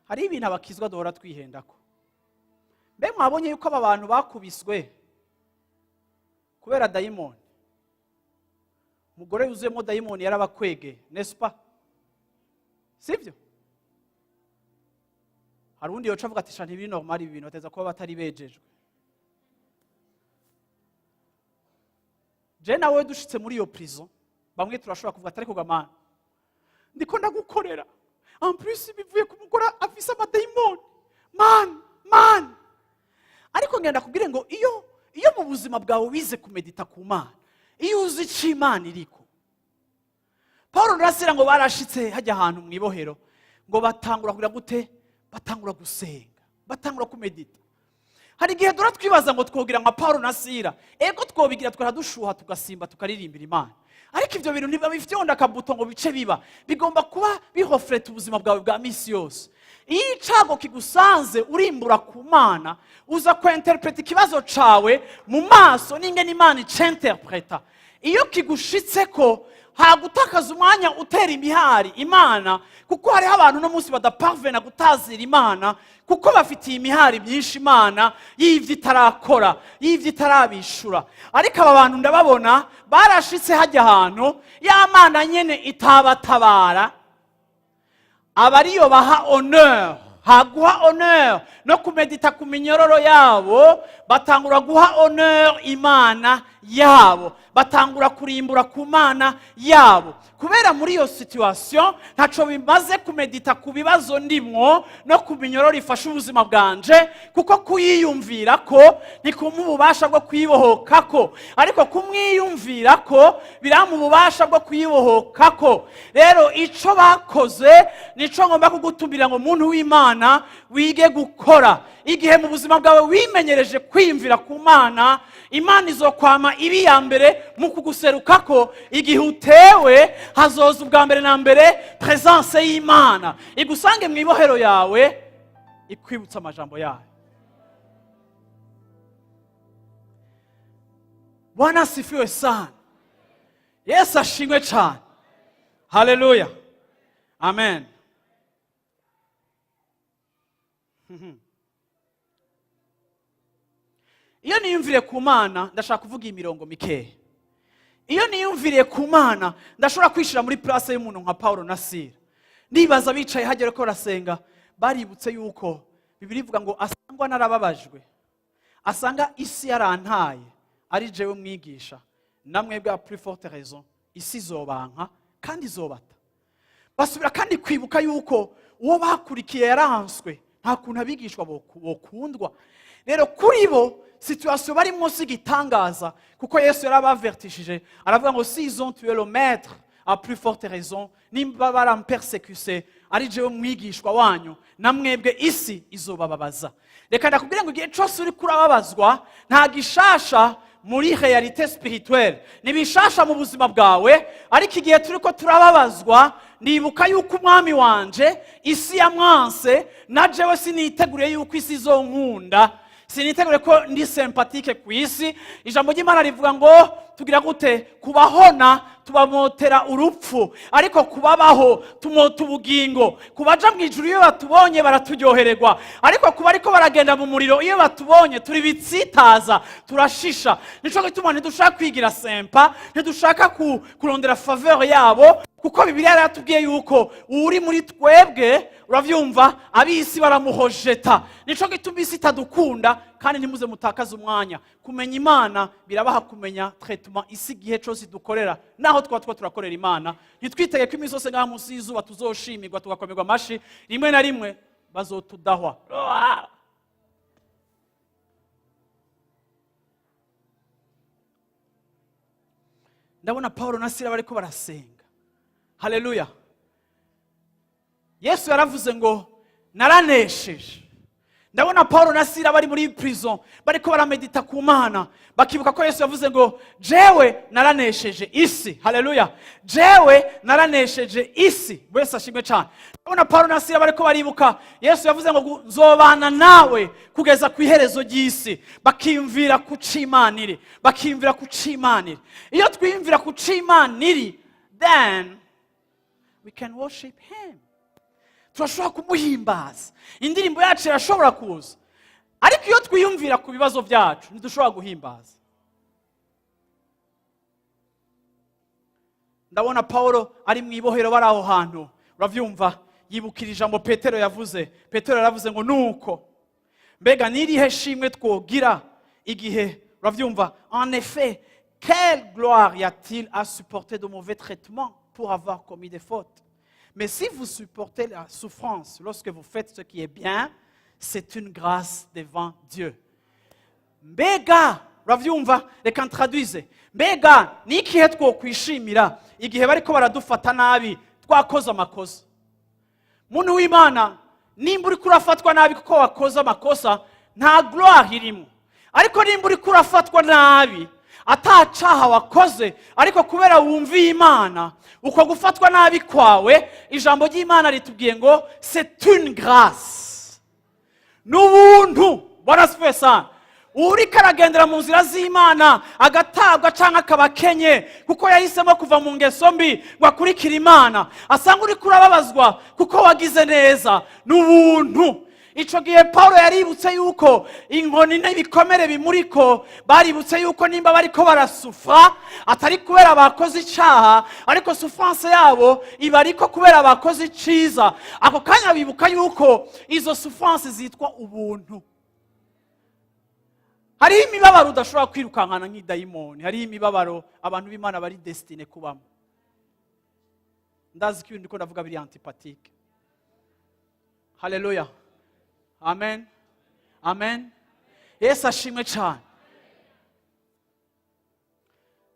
Hari ibintu abakizwa duhora twihendako. Mbe mwabonye yuko aba bantu bakubiswe kubera dayimoni? Umugore yuzuyemo dayimoni yarabakwege, n'est-ce pas? Sivyo? Hari undi yoca avuga ati sha ntibiri normal ibintu bateza kuba batari bejejwe. Je nawe dushitse muri iyo prison, bamwe turashobora kuvuga atari kugamana. Ndiko ndagukorera. En plus bivuye ku mugore afise amadayimoni. Man. Ariko ngenda kubwire ngo iyo mu buzima bwawe wize kumedita ku Mana, iyo uzi icyo Imana iriko. Paulo na Sila ngo barashitse hajya ahantu mu ibohero, ngo batangura kugira gute? Batangura gusenga, batangura kumedita. Hari igihe dora twibaza ngo twogira nka Paulo na Sila, ego twobigira twaradushuha tugasimba tukaririmbira Imana. Ariko ivyo bintu niba bifyonda akabuto ngo bice biba, bigomba kuba bihofreta ubuzima bwawe bwa misi yose. Iyo icago kigusanze urimbura ku Mana, uza kwinterpreta ikibazo cawe mu maso n'ingene Imana icinterpreta. Iyo kigushitseko hagutakaza umwanya utera imihari imana, kuko hariho abantu no munsi badaparvena gutazira imana kuko bafitiye imihari myinshi imana y'ivyo itarakora, y'ivyo itarabishura. Ariko aba bantu ndababona barashitse hajya ahantu ya mana nyene itabatabara, abariyo baha honneur, haguha honneur no kumedita ku minyororo yabo, batangura guha honneur imana yabo, batangura kurimbura ku mana yabo. Kubera muri iyo situation ntaco bimaze kumedita ku bibazo ndimwo no ku minyororo ifasha ubuzima bwanje, kuko kuyiyumvira ko ntikumuha ububasha bwo kwibohokako, ariko kumwiyumvira ko biramuha ububasha bwo kwibohokako. Rero ico bakoze nico ngomba kugutumira ngo muntu w'Imana wige gukora. Igihe mu buzima bwawe wimenyereje kwiyumvira ku mana, imana izokwama ibi ya mbere mu kuguserukako. Igihe utewe hazoza ubwa mbere na mbere presence y'Imana igusange mu ibohero yawe, ikwibutsa amajambo yayo. Bwana asifiwe sana. Yesu ashimwe cyane. Haleluya. Amen. Iyo niyumvire ku mana ndashaka kuvuga imirongo mikeya. Iyo niyumviriye ku mana ndashobora kwishira muri place y'umuntu nka Paulo na Sila. Ndibaza bicaye hagere ko rasenga, baributse yuko Bibiri ivuga ngo asangwa narababajwe, asanga isi yarantaye, ari jewe mwigisha, namwe bwa plus forte raison isi zobanka kandi izobata. Basubira kandi kwibuka yuko uwo bakurikiye yarahanswe, nta kuntu abigishwa bokundwa. Rero kuri bo situation bari munsi gitangaza, kuko Yesu yarabavertishije aravuga ngo si ils ont tué le maître, à plus forte raison nimba barampersécuté, ari jewe mwigishwa wanyu, namwebwe isi izobababaza. Reka ndakubwira ngo igihe cyose uri kurababazwa nta gishasha muri réalité spirituelle, nibishasha mu buzima bwawe. Ariko igihe turiko turababazwa ndibuka yuko umwami wanje isi yamwanse, na jewe siniteguriye yuko isi izonkunda, sinitegure ko ndi sympathique ku isi. Ijambo ry'Imana rivuga ngo tugira gute? Kubahona tubamotera urupfu, ariko kubabaho tumota ubugingo. Kubaja mu ijuru iyo batubonye baraturyohererwa, ariko kuba ariko baragenda mu muriro iyo batubonye turi bitsitaza, turashisha. Nico gituma ntidushaka kwigira sempa, ntidushaka kurondera faveur yabo, kuko Bibiliya yaratubwiye yuko uri muri twebwe, uravyumva, abisi baramuhojeta. Nico gituma isi itadukunda, kandi ntimuze mutakaza umwanya. Kumenya Imana birabaha kumenya traitement isi gihe cyose dukorera, naho twatwa turakorera Imana. Ntitwitege ko imizi yose ngaha munsi y'izuba tuzoshimirwa tugakomerwa amashi, rimwe na rimwe bazotudahwa. Ndabona Paulo na Sila bariko barasenga. Haleluya. Yesu yaravuze ngo naranesheje. Ndabona Paulo na Sila bari muri prison bariko baramedita ku Mana, bakibuka ko Yesu yavuze ngo jewe naranesheje isi. Haleluya. Jewe naranesheje isi. Bwese ashimwe cyane. Ndabona Paulo na Sila bariko baribuka Yesu yavuze ngo nzobana nawe kugeza ku iherezo ry'isi. Bakimvira ku cimaniri, bakimvira ku cimaniri. Iyo twimvira ku cimaniri, then we can worship him. Turashobora kumuhimbaza. Indirimbo yacu irashobora kuza. Ariko iyo twiyumvira ku bibazo byacu ntidushobora guhimbaza. Ndabona Paulo ari mu ibohero bari aho hantu, uravyumva, yibukira ijambo Petero yavuze. Petero yaravuze ngo nuko mbega nirihe shimwe twogira igihe, uravyumva, en effet quelle gloire y a-t-il à supporter de mauvais traitements pour avoir commis des fautes? Mais si vous supportez la souffrance lorsque vous faites ce qui est bien, c'est une grâce devant Dieu. Mbega, uravyumva, reka ntraduize. Mbega nikihe twokwishimira igihe bariko baradufata nabi, twakoze amakosa? Muntu w'Imana, nimba uri kurafatwa nabi kuko wakoze amakosa, nta gloire irimo. Ariko nimba uri kurafatwa nabi atacaha wakoze, ariko kubera wumviye Imana, uko gufatwa nabi kwawe, ijambo ry'Imana ritubwiye ngo c'est une grâce. N'ubuntu. Bwana asifiwe sana. uriko aragendera mu nzira z'Imana agatabwa canke akaba akenye kuko yahisemo kuva mu ngeso mbi ngo akurikire Imana, asanga uriko urababazwa kuko wagize neza n'ubuntu. Ico gihe Paulo yaributse yuko inkoni n'ibikomere bimuriko, baributse yuko nimba bariko barasufra atari kubera bakoze icaha, ariko souffrance yabo iba ariko kubera bakoze iciza. Ako kanya bibuka yuko izo souffrance zitwa ubuntu. Hariho imibabaro udashobora kwirukankana nk'idayimoni, hariho imibabaro abantu b'Imana bari destine kubamo. Ndazi ko ndiko ndavuga biri antipathique. Haleluya. Amen. Amen. Yesu ashimwe cyane.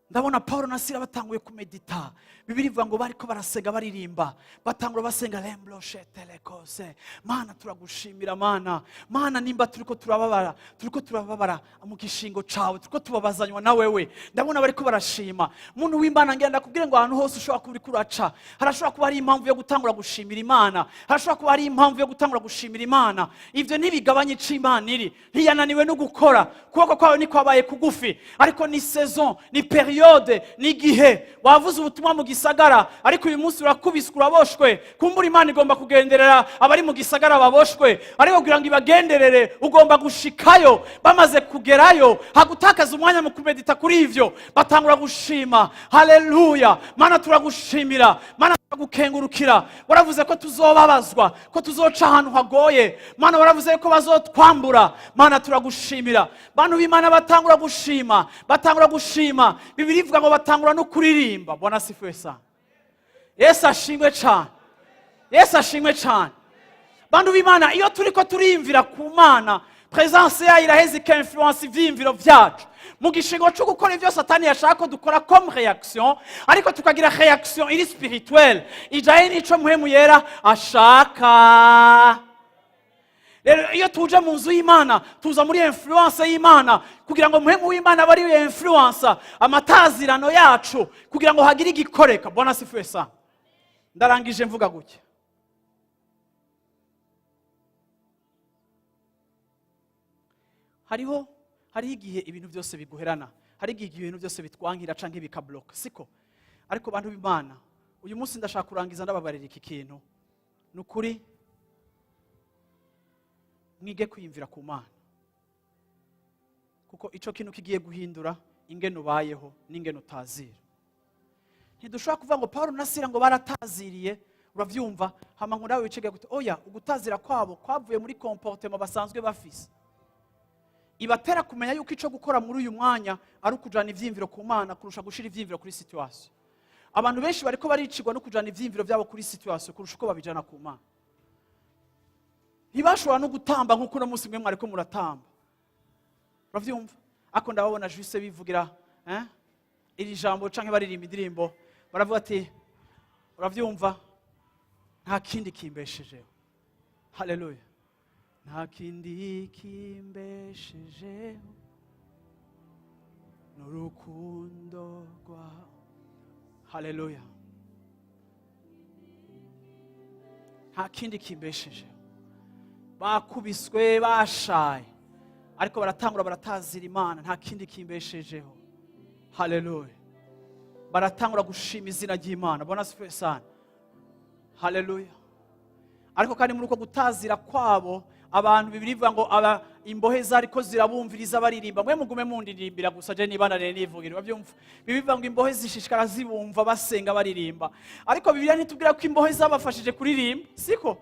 Ndabona Paulo na Sila batanguye kumedita. Bibiri ivuga ngo bariko barasenga baririmba, batangura basenga lembloche telekose. Mana turagushimira Mana. Mana nimba turiko turababara mu gishingo cawe, turiko tubabazanywa na wewe. Ndabona bariko barashima. Muntu w'Imana ngenda kubwire ngo ahantu hose ushobora kuba uriko uraca, harashobora kuba ari impamvu yo gutangura gushimira Imana. Harashobora kuba ari impamvu yo gutangura gushimira Imana. Ivyo ntibigabanye ico Imana iri. Ntiyananiwe no gukora. Kuboko kwawe niko kwabaye kugufi, ariko ni saison, ni periode, ni gihe. Wavuze ubutumwa mu gisagara, ariko uyu munsi urakubiswe uraboshwe. Kumbura Imana igomba kugenderera abari mu gisagara baboshwe, ariko kugira ngo ibagenderere ugomba gushikayo. Bamaze kugerayo hagutakaza umwanya mu kumedita kuri ivyo, batangura gushima. Haleluya. Mana turagushimira, Mana turagukengurukira. Waravuze ko tuzobabazwa, ko tuzoca ahantu hagoye. Mana waravuze ko bazotwambura. Mana turagushimira. Bantu b'Imana batangura gushima, batangura gushima. Bibiri ivuga ngo batangura no kuririmba. Bwana sifiwe sana. Yesu ashimwe cyane. Yesu ashimwe cyane. Bantu b'Imana iyo turiko turimvira ku Mana, presence yayo iraheze influence ivyimviro vyacu. Mu gishingo cyo gukora ivyo Satani yashaka ko dukora comme réaction, ariko tukagira réaction iri spirituelle ijaye n'ico muhemu yera ashaka. Rero iyo tuje mu nzu y'Imana, tuza muri influence y'Imana kugira ngo muhemu w'Imana bari influence amatazirano yacu kugira ngo hagire igikoreka. Bwana sifiwe sana. Ndarangije mvuga gutya. Hariho igihe ibintu byose biguherana, hari igihe ibintu byose bitwankira canke bikabloka, siko? Ariko bantu b'Imana, uyu munsi ndashaka kurangiza ndababarira iki kintu. Nukuri mwige kwiyumvira ku Mana, kuko ico kintu kigiye guhindura ingene ubayeho n'ingene utazira. Ntidushobora kuvuga ngo Paulo na Sila ngo barataziriye, uravyumva, hama ngo nawe wicege gute, oya, ugutazira kwabo kwavuye muri comportement basanzwe bafise. Ibatera kumenya yuko ico gukora muri uyu mwanya ari ukujana ivyimviro ku Mana kurusha gushira ivyimviro kuri situation. Abantu benshi bariko baricirwa no kujana ivyimviro byabo kuri situation kurusha uko babijana ku Mana. Ntibashobora no gutamba nk'uko no munsi mwe mwariko muratamba. Uravyumva? Ako ndababona juste bivugira, iri jambo canke baririmba indirimbo, baravuga ati uravyumva, nta kindi kimbeshejeho. Haleluya. Nta kindi kimbeshejeho n'urukundo rwawe. Haleluya. Nta kindi kimbeshejeho. Bakubiswe bashaye, ariko baratangura baratazira Imana. Nta kindi kimbeshejeho. Haleluya. Baratangura gushima izina ry'Imana. Bwana sifiwe sana. Haleluya. Ariko kandi muri uko gutazira kwabo, abantu Bibiri ivuga ngo imbohe zariko zirabumviriza baririmba. Mwe mugume mundirimbira gusa je nibana nivugira. Bavyumva. Bibiri ivuga ngo imbohe zishishikara zibumva basenga baririmba. Ariko Bibiliya ntitubwira ko imbohe zabafashije kuririmba, siko?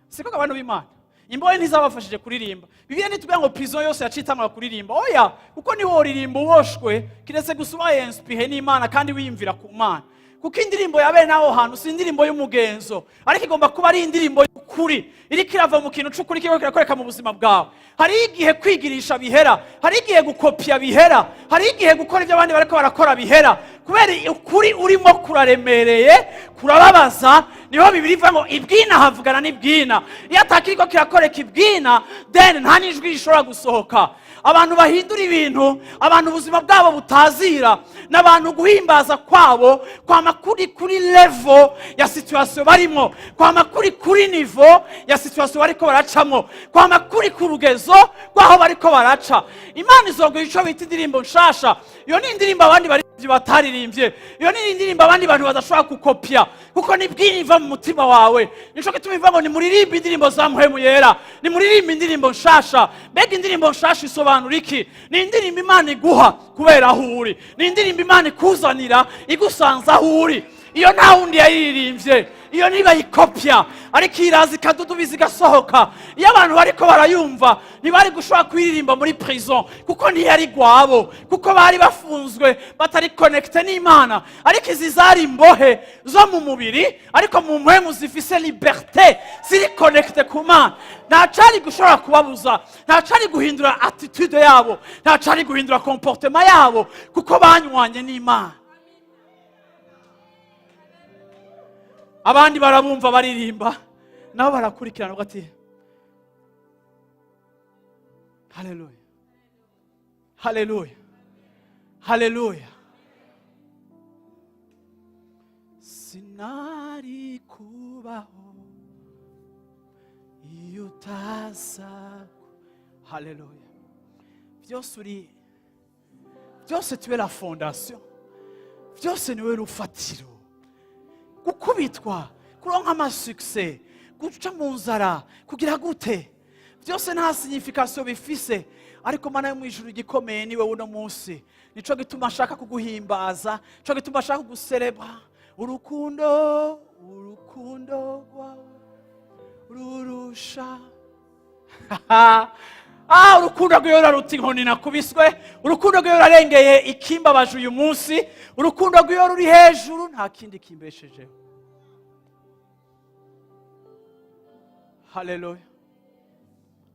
Siko abantu b'Imana. Imbohe ntizabafashije kuririmba. Bibiliya ntitubwira ngo prison yose yacitamwa kuririmba. Oya, kuko ni wo ririmba uboshwe, kiretse gusuba inspire n'Imana kandi wiyumvira ku Mana. Kuko indirimbo yabe naho hantu si indirimbo y'umugenzo, ariko igomba kuba ari indirimbo y'ukuri, iri kirava mu kintu cy'ukuri kiko kirakoreka mu buzima bwawe. Hari igihe kwigirisha bihera, hari igihe gukopya bihera, hari igihe gukora ibyo abandi bariko barakora bihera, kubera ukuri urimo kuraremereye, kurababaza, niho Bibiri ivuga ngo ibwina havugana n'ibwina. Iyo atakiriko kirakoreka ibwina, then nta n'ijwi rishobora gusohoka. Abantu bahindura ibintu, abantu ubuzima bwabo butazira, n'abantu guhimbaza kwabo kwama kuri level ya situation barimo, kwama kuri niveau ya situation bariko baracamwo, kwama kuri ku rugezo rwaho bariko baraca. Imana izoguha ico bita indirimbo nshasha. Iyo ni indirimbo abandi baririmbyi bataririmbye, iyo ni indirimbo abandi bantu badashobora gukopya, kuko nibwira iva mu mutima wawe. Nico gituma ivuga ngo nimuririmbe indirimbo za Mpwemu Yera, nimuririmbe indirimbo nshasha. Mbega indirimbo nshasha isobanura iki? Ni indirimbo Imana iguha kubera aho uri, ni indirimbo Imana ikuzanira igusanza aho uri. Iyo nta wundi yayiririmbye, iyo niba yikopya, ariko iraza ikadudubiza igasohoka. Iyo abantu bariko barayumva, ntibari gushobora kuyiririmba muri prison, kuko ntiyari gwabo, kuko bari bafunzwe batari connecte n'Imana. Ariko izi zari imbohe zo mu mubiri, ariko mu mpwemu zifise liberté, ziri connecte ku Mana. Ntacari gushobora kubabuza, ntacari guhindura attitude yabo, ntacari guhindura comportement yabo, kuko banywanye n'Imana. Abandi barabumva baririmba, nabo barakurikirana bati haleluya, haleluya, haleluya. Sinari kubaho iyo utaza. Haleluya. Byose tuwe la fondation, byose niwe rufatiro. Gukubitwa, kuronka amasuccès, guca mu nzara, kugira gute, byose nta signification bifise. Ariko Mana yo mu ijuru gikomeye niwe uno munsi. Nico gituma ashaka kuguhimbaza, nico gituma ashaka kuguserebra. Urukundo rwawe rurusha. Urukundo rwawe ruruta inkoni nakubiswe, urukundo rwawe rurarengeye ikimbabaje uyu munsi, urukundo rwawe ruri hejuru, nta kindi kimbeshejeho. Haleluya,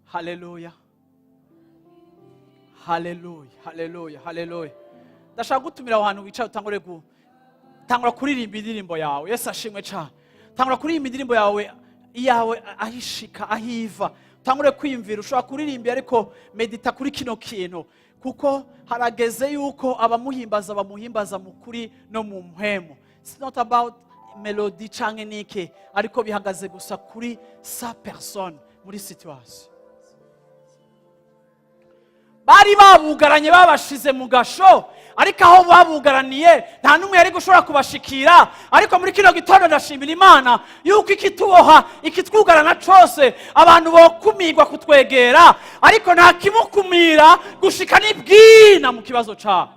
haleluya, haleluya, haleluya, haleluya. Ndashaka gutumira abantu wicaye tangura kuririmba indirimbo yawe. Yesu ashimwe cyane. Tangura kuririmba indirimbo yawe ahishika ahiva. Tangure kwiyumvira, ushobora kuririmba ariko medita kuri kino kintu, kuko harageze yuko abamuhimbaza bamuhimbaza mu kuri no mu mpwemu. It's not about melody canke nike, ariko bihagaze gusa kuri sa personne muri situation. Bari babugaranye babashize mu gasho, ariko aho babugaraniye nta numwe yari gushobora kubashikira. Ariko muri kino gitondo ndashimira Imana yuko ikituboha, ikitwugarana cose, abantu bokumirwa kutwegera, ariko nta kimukumira gushika n'ibwina mu kibazo cabo.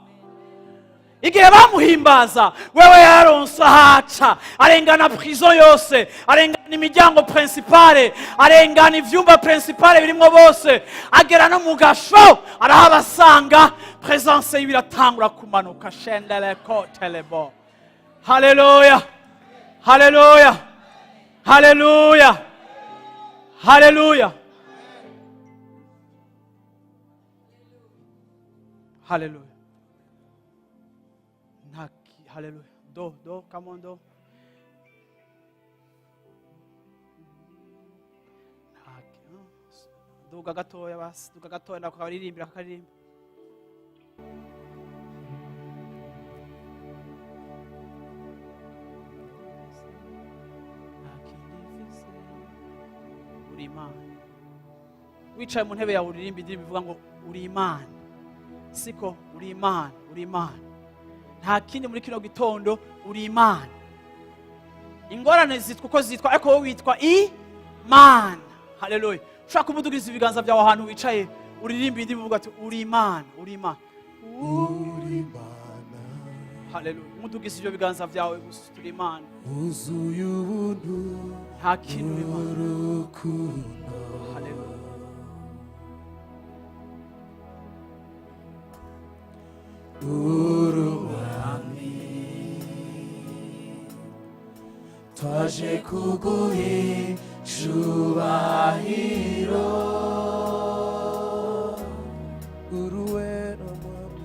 Igihe bamuhimbaza, wewe yaronse haca, arengana prison yose, arengana imiryango principale, arengana ivyumba principale birimwo bose, agera no mu gasho arahabasanga, presence y'ibiratangura kumanuka. Shendele kotelebo. Haleluya, haleluya, haleluya, haleluya, haleluya. Hallelujah. Do, come on, do. Duga gatoya basi, duga gatoya ndako karirimbira akaririmba. Uri Imana. Wicaye mu ntebe yawe uririmba indirimbo ivuga ngo uri Imana. Siko uri Imana, uri Imana. Nta kindi muri kino gitondo, uri Imana. Ingorane zitwa uko zitwa, ariko wowe witwa Imana. Haleluya. Ushaka kumudugiza ibiganza byawe ahantu wicaye, uririmba indirimbo uvuga ati uri Imana, uri Imana, uri Imana. Haleluya. Umudugiza ibyo biganza byawe gusa, uri Imana. Uzuye ubuntu, nta kintu uri Imana. Haleluya. Twaje kuguha icyubahiro, uruwera mwami,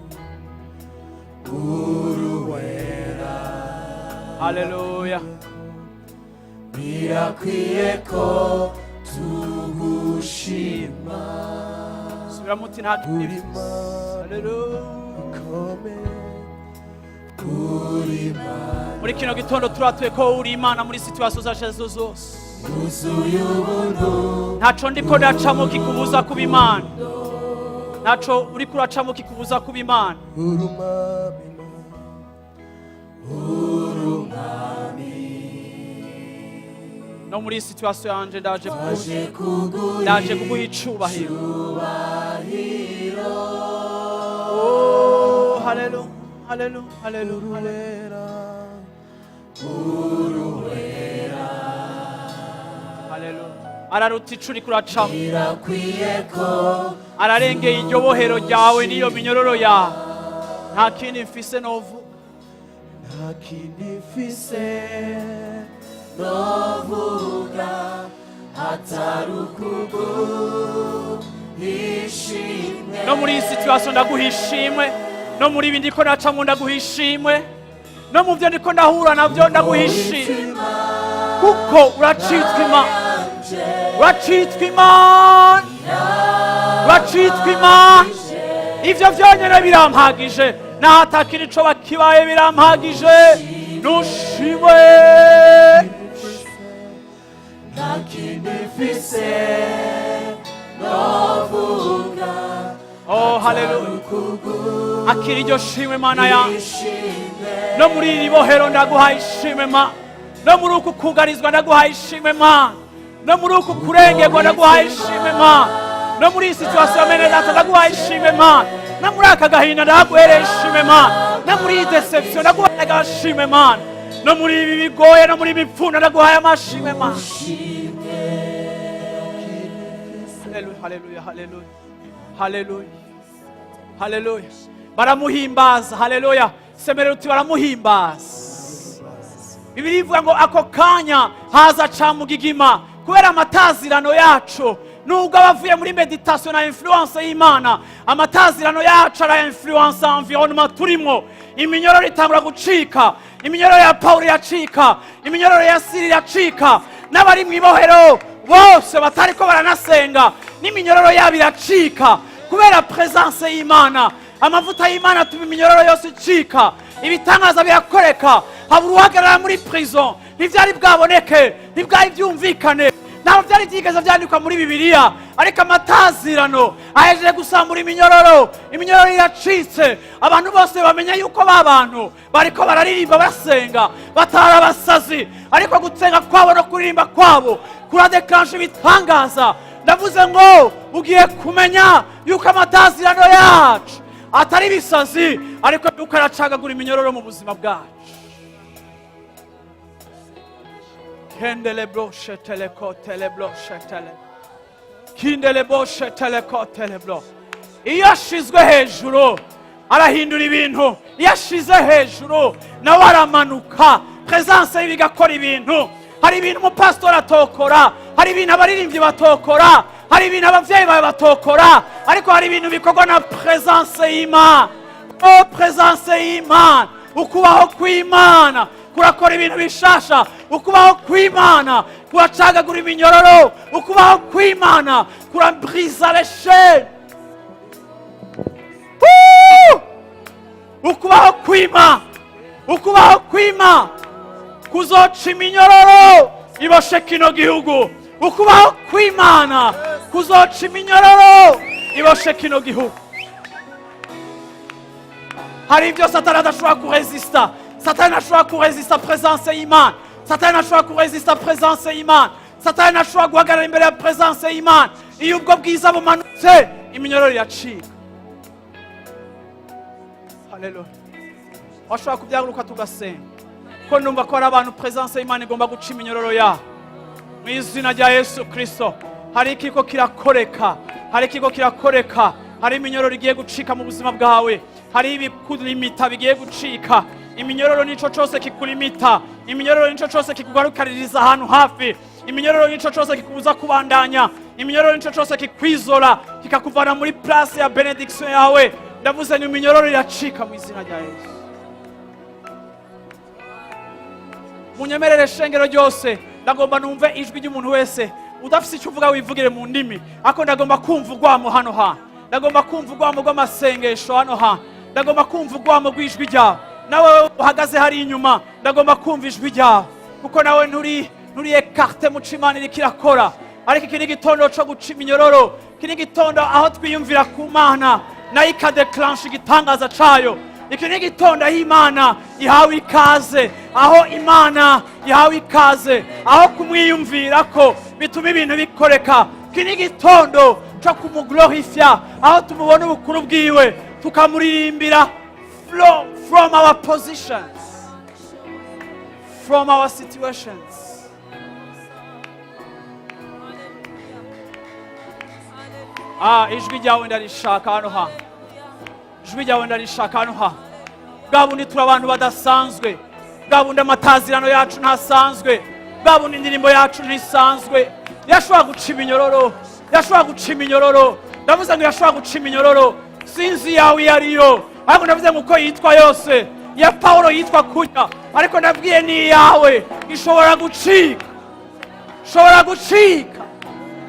uruwera. Haleluya. birakwiye ko tugushima subira muti nta uri kindi Mana haleluya ikomeye uri Mana muri kino gitondo turatuye ko uri Imana muri situation zacu zose wuzuye ubuntu ntaco ndiko ndacamo kikubuza kuba Imana ntaco uriko uracamo kikubuza kuba Imana uri umwami no muri situation yanje ndaje aje kuguha ndaje kuguha icubahiro haleluya haleluya haleluya haleluya araruta ico uriko uracamo birakwiye ko ararengeye iryo bohero ryawe n'iyo minyororo yawe nta kindi mfise novuga nta kindi mfise novuga atari ukuguhishimwe no muri iyi situation ndaguha ishimwe no muri ibi ndiko nacamwo ndaguha ishimwe no mu byo ndiko ndahura navyo ndaguha ishimwe kuko uracitwa Imana uracitwa Imana uracitwa Imana ivyo vyonyene birampagije naho atakiri ico bakibaye birampagije nushimwe nta kindi mfise novuga oh haleluya akira iryo shimwe Mana yanjye ishimwe no muri iri bohero ndaguha ishimwe Mana no muri uku kugarizwa ndaguha ishimwe Mana no muri uku kurengerwa ndaguha ishimwe Mana no muri iyi situation mene data ndaguha ishimwe Mana no muri aka gahinda ndaguhereye ishimwe Mana no muri iyi deception ndaguha ishimwe Mana no muri ibi bigoye no muri ibi bipfuna ndaguhaye amashimwe Mana haleluya haleluya haleluya haleluya baramuhimbaza haleluya semerera uti baramuhimbaza Bibiri ivuga ngo ako kanya haza camugigima kubera amatazirano yacu nubwo abavuye muri meditation na influence y'Imana amatazirano yacu ara influence environnement turimo iminyororo itangura gucika iminyororo ya Paulo yacika iminyororo ya Siri yacika n'abari mu ibohero bose batariko baranasenga n'iminyororo yabo iracika kubera presence y'Imana amavuta y'Imana tuma iminyororo yose icika ibitangaza birakoreka habura uhagarara muri prison ntivyari bwaboneke ntibwari byumvikane ntabwo byari byigeze byandikwa muri Bibiliya ariko amatazirano ahejeje gusambura iminyororo iracitse abantu bose bamenya yuko babantu bariko bararirimba basenga batara abasazi ariko gusenga kwabo no kuririmba kwabo kuradekansha ibitangaza ndavuze ngo ugiye kumenya yuko amatazirano yacu atari bisazi ariko yuko aracagagura iminyororo mu buzima bwacu Kendele bloche teleko telebloche tele. Kindele bloche teleko teleblo. Iyo ashizwe hejuru arahindura ibintu. Iyo ashize hejuru nawe aramanuka. Presence y'ibigakora ibintu. Hari ibintu umupastor atokora, hari ibintu abaririmbyi batokora, hari ibintu abavyeyi bawe batokora, ariko hari ibintu bikorwa na presence y'Imana. Oh presence y'Imana. Ukubaho kw'Imana kurakora ibintu bishasha ukubaho kw'Imana kuracagagura iminyororo ukubaho kw'Imana kurambriza les chaînes ukubaho kw'Imana kuzoca iminyororo iboshe kino gihugu ukubaho kw'Imana kuzoca iminyororo iboshe kino gihugu hari ibyo Satani adashobora kuresista Satani ashobora kuresista presence y'Imana Satani ashobora kuresista presence y'Imana Satani ashobora guhagarara imbere ya presence y'Imana iyo ubwo bwiza bumanutse iminyororo iracika haleluya washobora kubyaguruka tugasenga ko numva ko hari abantu presence y'Imana igomba guca iminyororo ya mu izina rya Yesu Kristo hari ikiko kirakoreka hari iminyororo igiye gucika mu buzima bwawe hari ibikulimita bigiye gucika iminyororo nico cyose kikulimita iminyororo nico cyose kikugarukaririza ahantu hafi iminyororo nico cyose kikubuza kubandanya iminyororo nico cyose kikwizora kikakuvana muri place ya benediction yawe ndavuze ni iminyororo iracika mu izina rya Yesu munyemerere shengero ryose ndagomba numve ijwi ry'umuntu wese udafite icyo uvuga wivugire mu ndimi, ariko ndagomba kumva urwamo hano hantu, ndagomba kumva urwamo rw'amasengesho hano hantu, ndagomba kumva urwamo rw'ijwi ryawe. Nawe uhagaze hari inyuma, ndagomba kumva ijwi ryawe, kuko nawe nturi ekarte mu cyo Imana iriko irakora. Ariko iki ni igitondo cyo guca iminyororo, iki ni igitondo aho twiyumvira ku Mana nayo ikadeclansha igitangaza cayo. Iki ni igitondo aho Imana ihawe ikaze, aho Imana ihawe ikaze, aho kumwiyumvira ko bituma ibintu bikoreka. Iki ni igitondo cyo kumuglorifya, aho tumubona ubukuru bwiwe tukamuririmbira from our positions, from our situations. Ijwi ryawe ndarishaka hano hantu, ijwi ryawe ndarishaka hano hantu. Bwa bundi turi abantu badasanzwe, bwa bundi amatazirano yacu ntasanzwe, bwa bundi indirimbo yacu ntisanzwe. Yashobora guca iminyororo, yashobora guca iminyororo. Ndavuze ngo yashobora guca iminyororo, sinzi yawe iyo ariyo, ariko ndavuze ngo uko yitwa yose. Ya Paulo yitwa kurya, ariko ndabwiye ni iyawe ishobora gucika, ishobora gucika,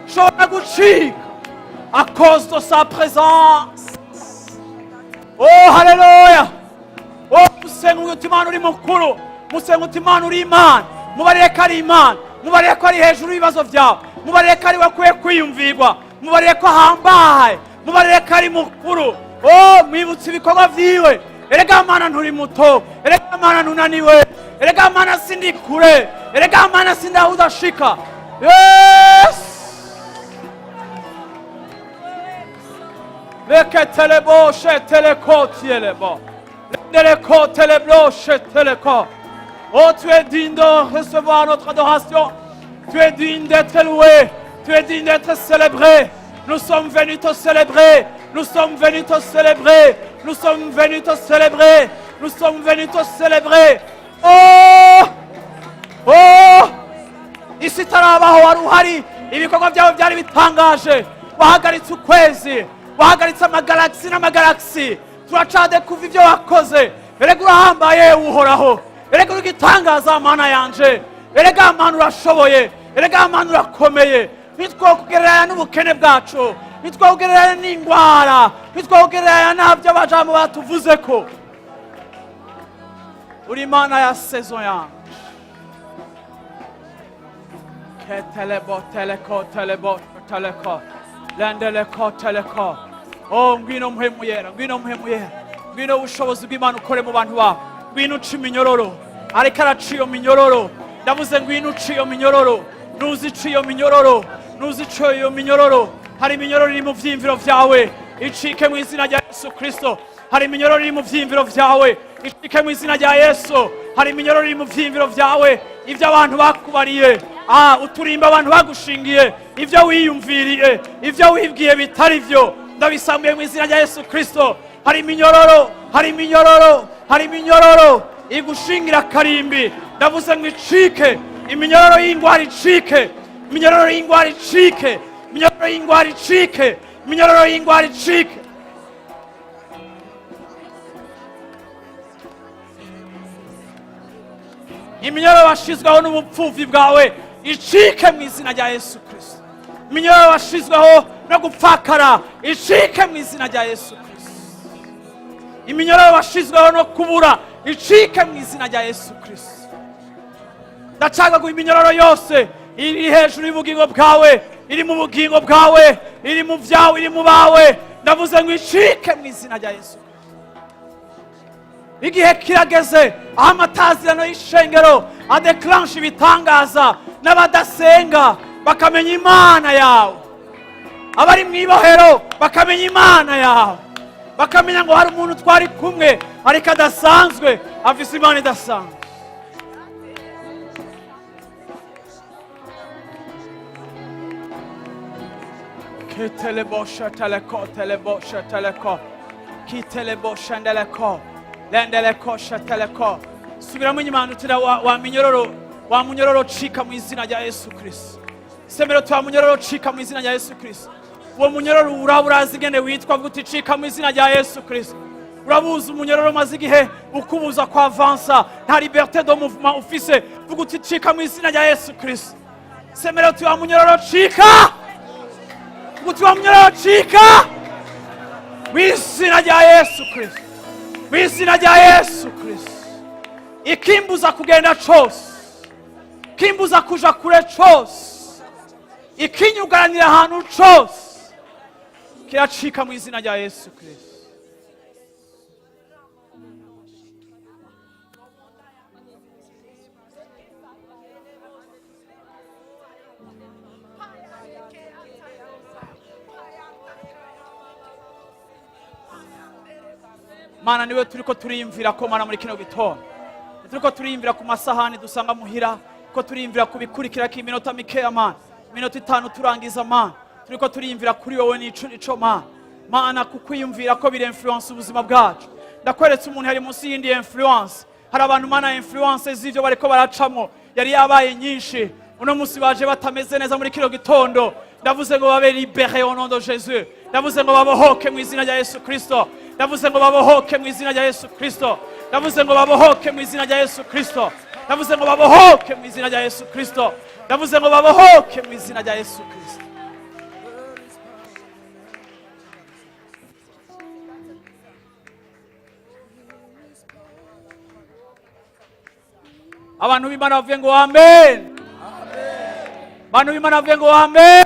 ishobora gucika à cause de sa présence. Oh, haleluya. Oh, musenga uti Imana uri mukuru, musenga uti Imana uri Imana, mubarire ko ari Imana, mubarire ko ari hejuru y'ibibazo byawe, mubarire ko ari wakwiye kwiyumvirwa, mubarire ko ahambaye, mubarire ko ari mukuru. Oh, mwibutse ibikorwa vyiwe. Erega Mana nturi muto, erega Mana ntunaniwe, erega Mana sindi kure, erega Mana sindaho udashika. Yes! Leketelebo sheteleko tielebo. Lendeleko teleblo sheteleko. Oh, tu es digne de recevoir notre adoration. Tu es digne d'être loué. Tu es digne d'être célébré. Nous sommes venus te célébrer. Nous sommes venus te célébrer. Nous sommes venus te célébrer. Nous sommes venus te célébrer. Oh! Oh! Isi tarabaho wari uhari. Ibikorwa byawe byari bitangaje. Wahagaritse ukwezi. Wahagaritse amagalaxi n'amagalaxi. Turacade kuva ibyo wakoze. Erega urahambaye uhoraho. Erega ugitangaza Mana yanje. Erega Mana urashoboye. Erega Mana urakomeye. Ntitwokugereranya n'ubukene bwacu, ntitwokugereranya n'indwara, ntitwokugereranya n'abyo abajambo batuvuze ko. Uri Mana ya saison yanjye. Ketelebo teleko telebo teleko lendeleko teleko. Oh, ngwino mpemu yera, ngwino mpemu yera, ngwino ubushobozi bw'Imana ukore mu bantu bawe, ngwino uca iminyororo. Ariko araca iyo minyororo, ndavuze ngwino uca iyo minyororo. Nuzica iyo minyororo, nuzica iyo minyororo. Hari iminyororo iri mu vyimviro vyawe, icike mu izina rya Yesu Kristo. Hari iminyororo iri mu vyimviro vyawe, icike mu izina rya Yesu. Hari iminyororo iri mu vyimviro vyawe, ivyo abantu bakubariye, uturimba abantu bagushingiye, ivyo wiyumviriye, ivyo wibwiye bitari vyo, ndabisambuye mu izina rya Yesu Kristo. Hari iminyororo, hari iminyororo, hari iminyororo igushingira karimbi, ndavuze ngo icike. Iminyororo y'ingwara icike, iminyororo y'ingwara icike, iminyororo y'ingwara icike, iminyororo y'ingwara icike. Iminyororo washizweho n'ubupfuvyi bwawe icike mu izina rya Yesu Kristo. Iminyororo washizweho no gupfakara icike mu izina rya Yesu Kristo. Iminyororo washizweho no kubura icike mu izina rya Yesu Kristo. Ndacagaguye iminyororo yose iri hejuru y'ubugingo bwawe, iri mu bugingo bwawe, iri mu vyawe, iri mu bawe, ndavuze ngo icike mu izina rya Yesu. Igihe kirageze aho amatazirano y'ishengero adeclansha ibitangaza, n'abadasenga bakamenya Imana yawe, abari mu ibohero bakamenya Imana yawe, bakamenya ngo hari umuntu twari kumwe ariko adasanzwe, afise Imana idasanzwe. Ketelebosha teleko telebosha teleko kitelebosha ndeleko lendeleko shateleko. Subiramo inyuma utira wa minyororo, wa munyororo cika mu izina rya Yesu Kristo. Semero twa munyororo cika mu izina rya Yesu Kristo. Uwo munyororo uraburazi gene witwa guti cika mu izina rya Yesu Kristo. urabuza umunyororo umaze igihe ukubuza kwa avansa nta liberté de mouvement ufise vuga uti cika mu izina rya Yesu Kristo semera uti wa munyororo cika vuga uti wa munyororo cika mu izina rya Yesu Kristo mu izina rya Yesu Kristo ikimbuza kugenda cose ikimbuza kuja kure cose ikinyugaranira ahantu cose kiracika mu izina rya Yesu Kristo. Mana niwe turiko turiyumvira ko mana muri kino gitondo turiko turiyumvira ku masahani dusanga muhira ko turiyumvira ku bikurikira k'iminota mikeya mana iminota 5 turangiza mana turiko turiyumvira kuri wowe n'ico mana kukwiyumvira ko bire influence ubuzima bwacu ndakweretse umuntu hari munsi y'indi influence hari abantu mana influence z'ivyo bariko baracamo yari yabaye nyinshi uno musi baje batameze neza muri kino gitondo ndavuze ngo babe libéré au nom de Jésus ndavuze ngo babohoke mu izina rya Yesu Kristo ndavuze ngo babohoke mu izina rya Yesu Kristo ndavuze ngo babohoke mu izina rya Yesu Kristo ndavuze ngo babohoke mu izina rya Yesu Kristo ndavuze ngo babohoke mu izina rya Yesu Kristo. Abantu b'Imana bavuye ngo amen. Abantu b'Imana bavuye ngo amen.